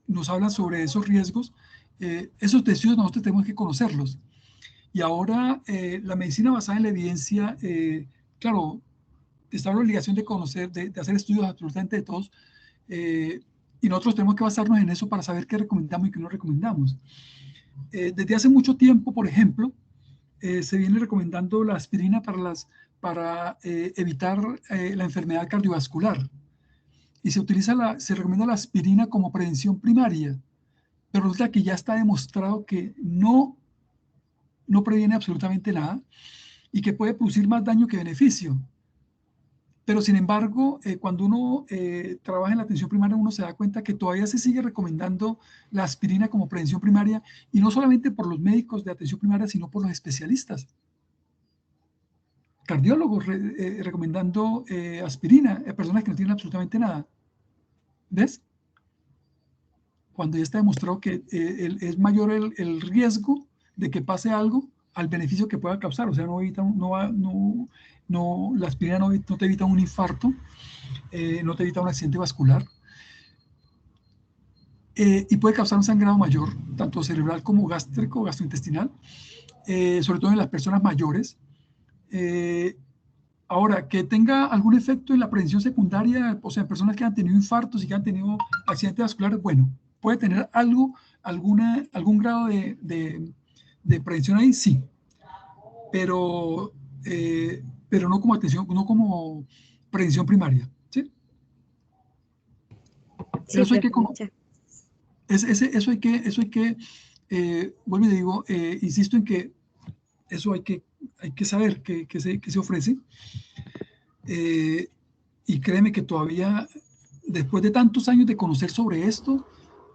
nos hablan sobre esos riesgos. Esos estudios nosotros tenemos que conocerlos. Y ahora la medicina basada en la evidencia, claro, está la obligación de conocer, de hacer estudios absolutamente de todos, y nosotros tenemos que basarnos en eso para saber qué recomendamos y qué no recomendamos. Desde hace mucho tiempo, por ejemplo, se viene recomendando la aspirina para evitar la enfermedad cardiovascular. Y se recomienda la aspirina como prevención primaria, pero resulta que ya está demostrado que no previene absolutamente nada y que puede producir más daño que beneficio. Pero sin embargo, cuando uno trabaja en la atención primaria, uno se da cuenta que todavía se sigue recomendando la aspirina como prevención primaria, y no solamente por los médicos de atención primaria, sino por los especialistas. Cardiólogos recomendando aspirina a personas que no tienen absolutamente nada. ¿Ves? Cuando ya está demostrado que es mayor el riesgo de que pase algo al beneficio que pueda causar. O sea, la aspirina no te evita un infarto, no te evita un accidente vascular, y puede causar un sangrado mayor, tanto cerebral como gástrico, gastrointestinal, sobre todo en las personas mayores. Ahora, que tenga algún efecto en la prevención secundaria, o sea, en personas que han tenido infartos y que han tenido accidentes vasculares, bueno, puede tener algún grado de prevención ahí, sí, pero, pero no como atención, no como prevención primaria, ¿sí? Sí, Eso hay que, profe, muchas. eso hay que vuelvo y digo, insisto en que eso hay que saber qué se ofrece. Y créeme que todavía, después de tantos años de conocer sobre esto,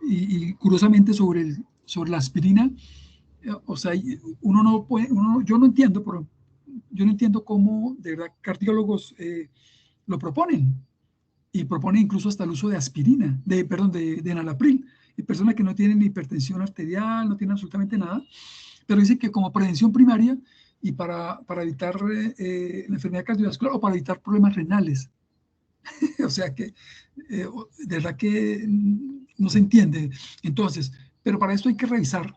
y curiosamente sobre la aspirina, o sea, uno no puede, yo no entiendo, pero yo no entiendo cómo de verdad cardiólogos lo proponen, y proponen incluso hasta el uso de aspirina, perdón, de enalapril, y personas que no tienen hipertensión arterial, no tienen absolutamente nada, pero dicen que como prevención primaria y para evitar la enfermedad cardiovascular o para evitar problemas renales. O sea que, de verdad que no se entiende. Entonces, pero para esto hay que revisar,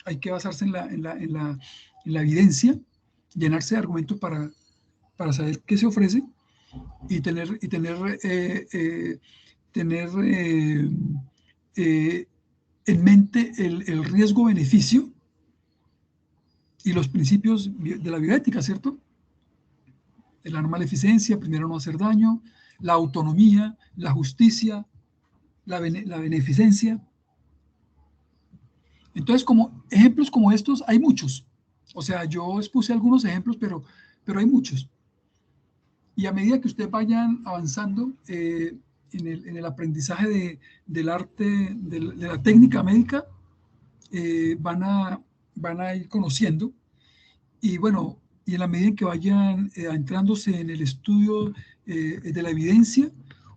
hay que basarse en la evidencia, llenarse de argumentos para saber qué se ofrece y tener en mente el riesgo-beneficio y los principios de la bioética, ¿cierto? De la normal eficiencia, primero no hacer daño, la autonomía, la justicia, la beneficencia. Entonces, como ejemplos como estos, hay muchos. O sea, yo expuse algunos ejemplos, pero hay muchos. Y a medida que ustedes vayan avanzando en el aprendizaje del arte, de la técnica médica, van a ir conociendo. Y bueno, y en la medida en que vayan entrándose en el estudio de la evidencia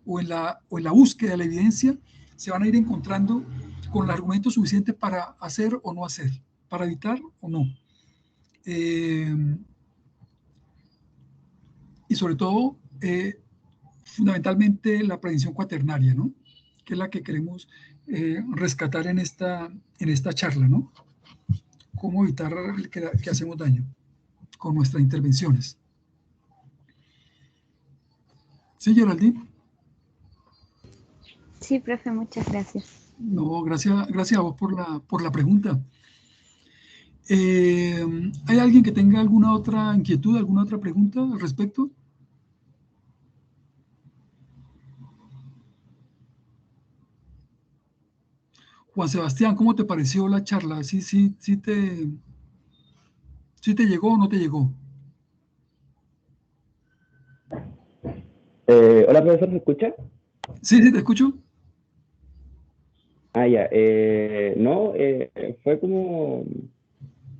o en la búsqueda de la evidencia, se van a ir encontrando con los argumentos suficientes para hacer o no hacer, para evitar o no. Y sobre todo, fundamentalmente la prevención cuaternaria, ¿no? Que es la que queremos rescatar en esta charla, ¿no? Cómo evitar que hacemos daño con nuestras intervenciones. ¿Sí, Geraldine? Sí, profe, muchas gracias. No, gracias a vos por la pregunta. ¿Hay alguien que tenga alguna otra inquietud, alguna otra pregunta al respecto? Juan Sebastián, ¿cómo te pareció la charla? ¿Sí te llegó o no te llegó? Hola, profesor, ¿se escucha? Sí, te escucho. Ah, ya. No, fue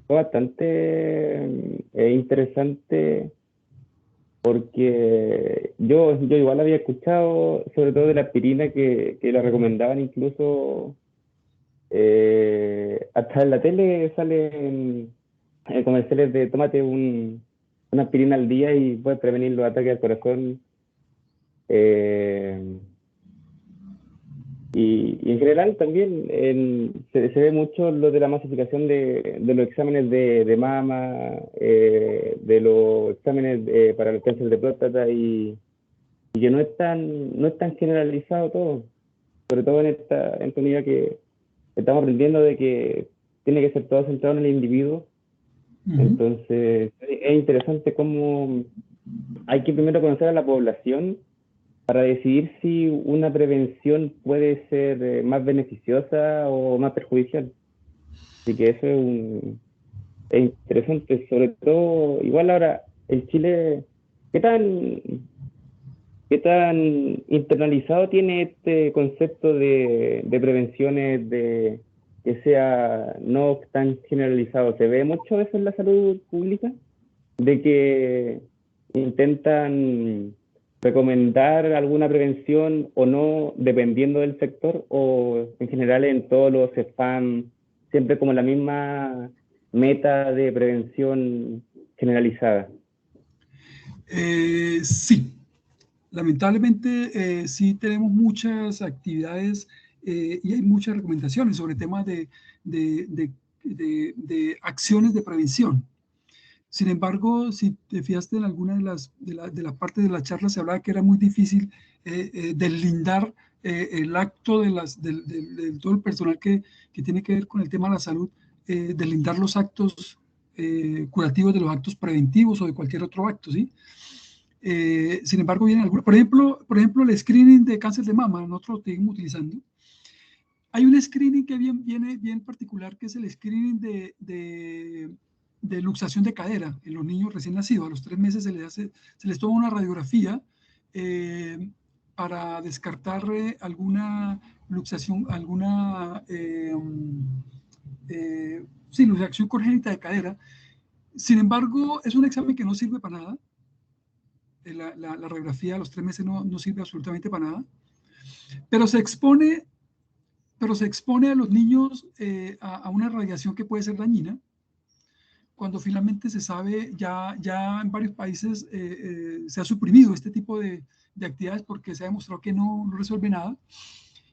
bastante interesante porque yo igual había escuchado sobre todo de la aspirina que la recomendaban incluso hasta en la tele salen comerciales de tómate una aspirina al día y puedes prevenir los ataques al corazón. Eh, y en general también se ve mucho lo de la masificación de los exámenes de mama, de los exámenes para el cáncer de próstata y que no es tan generalizado todo, sobre todo en esta unidad que estamos aprendiendo de que tiene que ser todo centrado en el individuo. Entonces es interesante cómo hay que primero conocer a la población para decidir si una prevención puede ser más beneficiosa o más perjudicial. Así que eso es interesante, sobre todo, igual ahora en Chile, ¿qué tan internalizado tiene este concepto de prevenciones que sea no tan generalizado? ¿Se ve mucho eso en la salud pública? De que intentan recomendar alguna prevención o no, dependiendo del sector, o en general en todos los spam, siempre como la misma meta de prevención generalizada. Sí, lamentablemente sí tenemos muchas actividades y hay muchas recomendaciones sobre temas de acciones de prevención. Sin embargo, si te fijaste en alguna de la parte de la charla, se hablaba que era muy difícil deslindar el acto de todo el personal que tiene que ver con el tema de la salud, deslindar los actos curativos de los actos preventivos o de cualquier otro acto, ¿sí? Sin embargo, vienen algunos, por ejemplo, el screening de cáncer de mama, nosotros lo seguimos utilizando. Hay un screening que viene bien particular, que es el screening de luxación de cadera en los niños recién nacidos. A los 3 meses se les toma una radiografía para descartar alguna luxación, sí, luxación congénita de cadera. Sin embargo, es un examen que no sirve para nada. La radiografía a los 3 meses no sirve absolutamente para nada. Pero se expone a los niños a una radiación que puede ser dañina. Cuando finalmente se sabe, ya en varios países se ha suprimido este tipo de actividades porque se ha demostrado que no resuelve nada.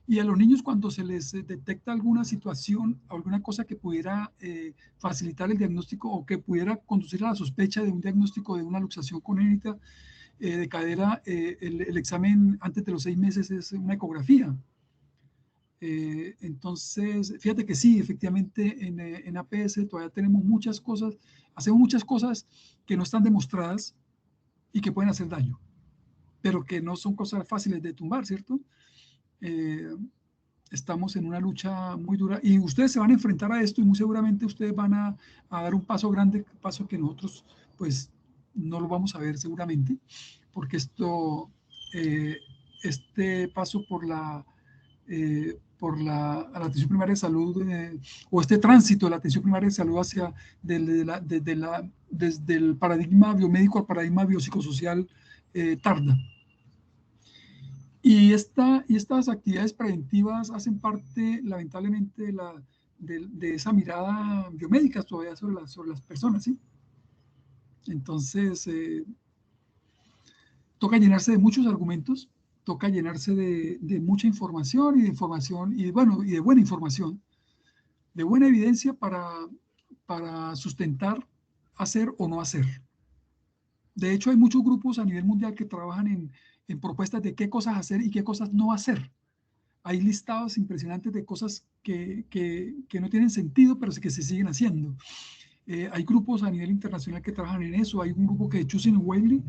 Y a los niños, cuando se les detecta alguna situación, alguna cosa que pudiera facilitar el diagnóstico o que pudiera conducir a la sospecha de un diagnóstico de una luxación congénita de cadera, el examen antes de los 6 meses es una ecografía. Entonces, fíjate que sí, efectivamente en APS todavía tenemos muchas cosas, hacemos muchas cosas que no están demostradas y que pueden hacer daño, pero que no son cosas fáciles de tumbar, ¿cierto? Estamos en una lucha muy dura y ustedes se van a enfrentar a esto y muy seguramente ustedes van a dar un paso grande, paso que nosotros pues no lo vamos a ver seguramente, porque este paso por la atención primaria de salud o este tránsito de la atención primaria de salud hacia desde el paradigma biomédico al paradigma biopsicosocial tarda. Y estas actividades preventivas hacen parte, lamentablemente, de esa mirada biomédica todavía sobre las personas, ¿sí? Entonces, toca llenarse de muchos argumentos, toca llenarse de mucha información y de buena información, de buena evidencia para sustentar hacer o no hacer. De hecho, hay muchos grupos a nivel mundial que trabajan en propuestas de qué cosas hacer y qué cosas no hacer. Hay listados impresionantes de cosas que no tienen sentido, pero que se siguen haciendo. Hay grupos a nivel internacional que trabajan en eso. Hay un grupo que es Choosing Wesley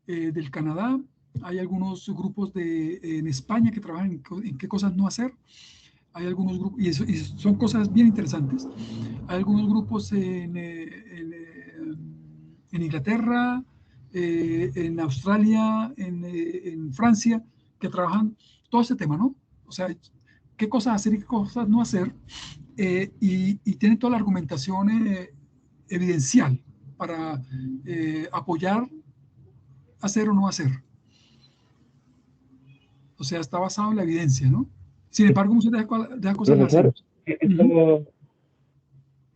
del Canadá. Hay algunos grupos en España que trabajan en qué cosas no hacer. Hay algunos grupos, y son cosas bien interesantes. Hay algunos grupos en Inglaterra, en Australia, en Francia, que trabajan todo ese tema, ¿no? O sea, qué cosas hacer y qué cosas no hacer, y tienen toda la argumentación evidencial para apoyar hacer o no hacer. O sea, está basado en la evidencia, ¿no? Sin embargo, muchas de las cosas las hacemos.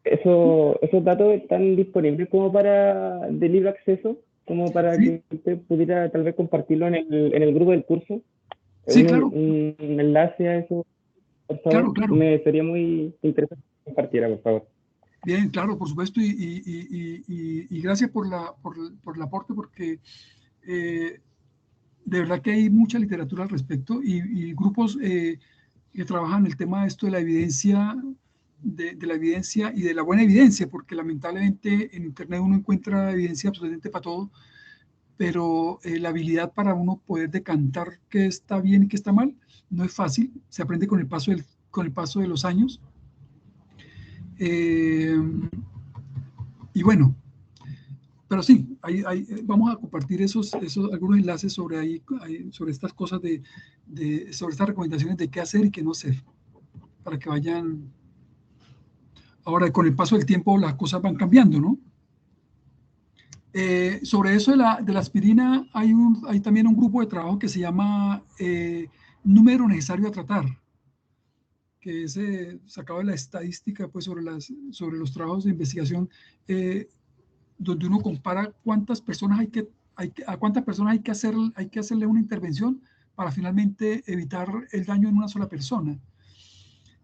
¿Esos datos están disponibles como para de libre acceso? Como para que usted pudiera tal vez compartirlo en el grupo del curso. Sí, claro. Un enlace a eso, por favor. Claro. Me sería muy interesante que compartiera, por favor. Bien, claro, por supuesto, y gracias por el aporte, porque de verdad que hay mucha literatura al respecto y grupos que trabajan el tema de esto de la evidencia, de la evidencia y de la buena evidencia, porque lamentablemente en Internet uno encuentra evidencia absolutamente para todo, pero la habilidad para uno poder decantar qué está bien y qué está mal no es fácil, se aprende con el paso de los años. Y bueno, pero sí, vamos a compartir algunos enlaces sobre estas cosas, sobre estas recomendaciones de qué hacer y qué no hacer, para que vayan. Ahora, con el paso del tiempo, las cosas van cambiando, ¿no? Sobre eso de la aspirina, hay también un grupo de trabajo que se llama número necesario a tratar, que es sacado de la estadística pues, sobre los trabajos de investigación, donde uno compara cuántas personas a cuántas personas hay que hacerle una intervención para finalmente evitar el daño en una sola persona.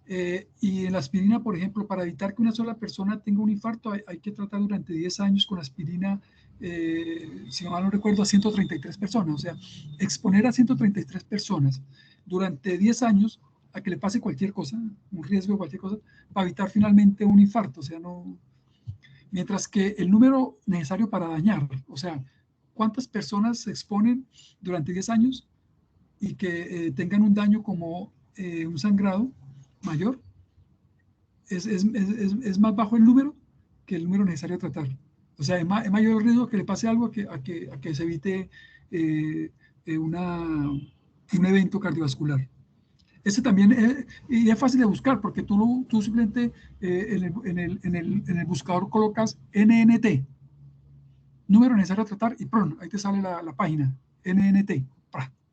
Y en la aspirina, por ejemplo, para evitar que una sola persona tenga un infarto, hay que tratar durante 10 años con aspirina, si mal no recuerdo, a 133 personas. O sea, exponer a 133 personas durante 10 años a que le pase cualquier cosa, un riesgo de cualquier cosa, para evitar finalmente un infarto. O sea, no... Mientras que el número necesario para dañar, o sea, cuántas personas se exponen durante 10 años y que tengan un daño como un sangrado mayor, es más bajo el número que el número necesario a tratar. O sea, es mayor el riesgo que le pase algo a que se evite un evento cardiovascular. Ese también y es fácil de buscar porque tú simplemente en el buscador colocas NNT, número necesario a tratar, y pronto, ahí te sale la página, NNT,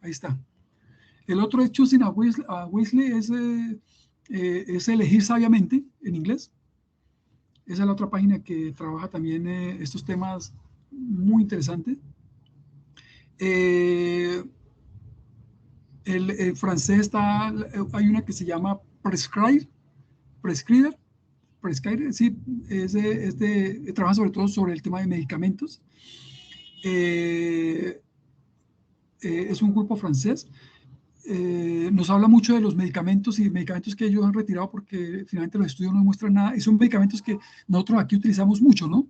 ahí está. El otro es Choosing a Wisely, es elegir sabiamente en inglés. Esa es la otra página que trabaja también estos temas muy interesantes. El francés hay una que se llama Prescriber, sí, trabaja sobre todo sobre el tema de medicamentos. Es un grupo francés. Nos habla mucho de los medicamentos y medicamentos que ellos han retirado porque finalmente los estudios no muestran nada y son medicamentos que nosotros aquí utilizamos mucho, ¿no?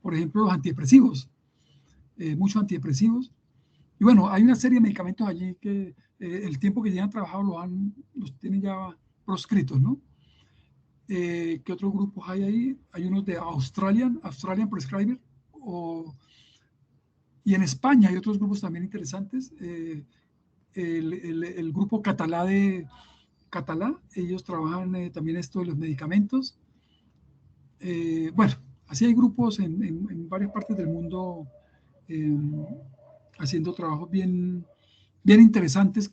Por ejemplo, los antidepresivos, muchos antidepresivos. Y bueno, hay una serie de medicamentos allí que el tiempo que llevan trabajado los tienen ya proscritos, ¿no? ¿Qué otros grupos hay ahí? Hay unos de Australian Prescriber, y en España hay otros grupos también interesantes. El grupo Catalá ellos trabajan también esto de los medicamentos. Bueno, así hay grupos en varias partes del mundo haciendo trabajos bien interesantes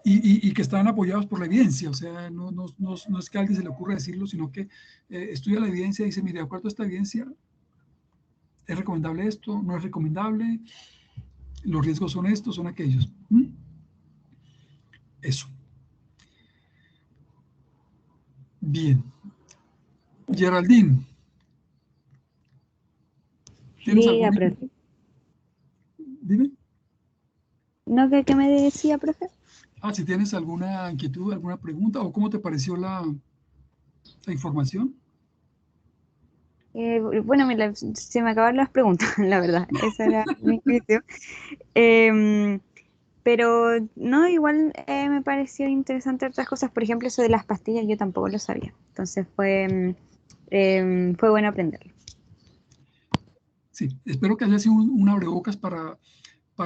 y que están apoyados por la evidencia. O sea, no es que a alguien se le ocurra decirlo, sino que estudia la evidencia y dice, mire, de acuerdo a esta evidencia, ¿es recomendable esto? ¿No es recomendable? Los riesgos son estos, son aquellos. Eso. Bien. Geraldine. ¿Tienes Diga, alguna? profe. Dime. ¿No que me decía, profe? Si tienes alguna inquietud, alguna pregunta, o cómo te pareció la información. Bueno, se me acabaron las preguntas, la verdad. Esa era mi intuición. Pero no, igual me pareció interesante otras cosas. Por ejemplo, eso de las pastillas yo tampoco lo sabía. Entonces fue bueno aprenderlo. Sí, espero que haya sido un abrebocas para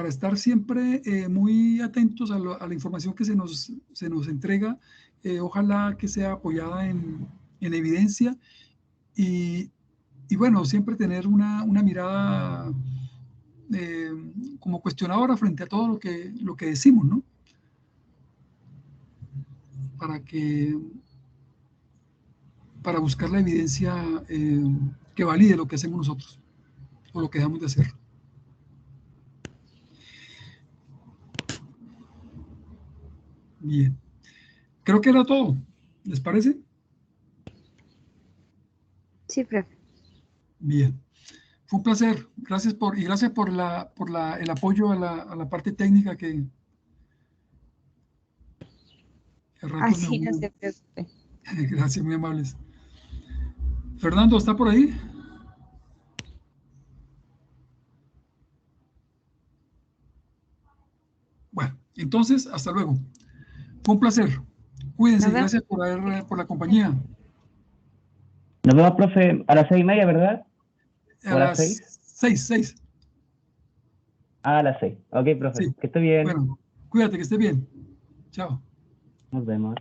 estar siempre muy atentos a la información que se nos entrega. Ojalá que sea apoyada en evidencia y bueno, siempre tener una mirada como cuestionadora frente a todo lo que decimos, ¿no? Para buscar la evidencia que valide lo que hacemos nosotros o lo que dejamos de hacer. Bien. Creo que era todo. ¿Les parece? Sí, profe. Bien. Fue un placer. Gracias por el apoyo a la parte técnica que a ratos me Así no unen. se preocupe. Gracias, muy amables. Fernando, ¿está por ahí? Bueno, entonces, hasta luego. Fue un placer. Cuídense, Nos vemos. gracias por la compañía. Nos vemos, profe, a las 6:30, ¿verdad? A ¿O a las las 6. A las 6. Ok, profe. Sí. Que esté bien. Bueno, cuídate, que esté bien. Chao. Nos vemos.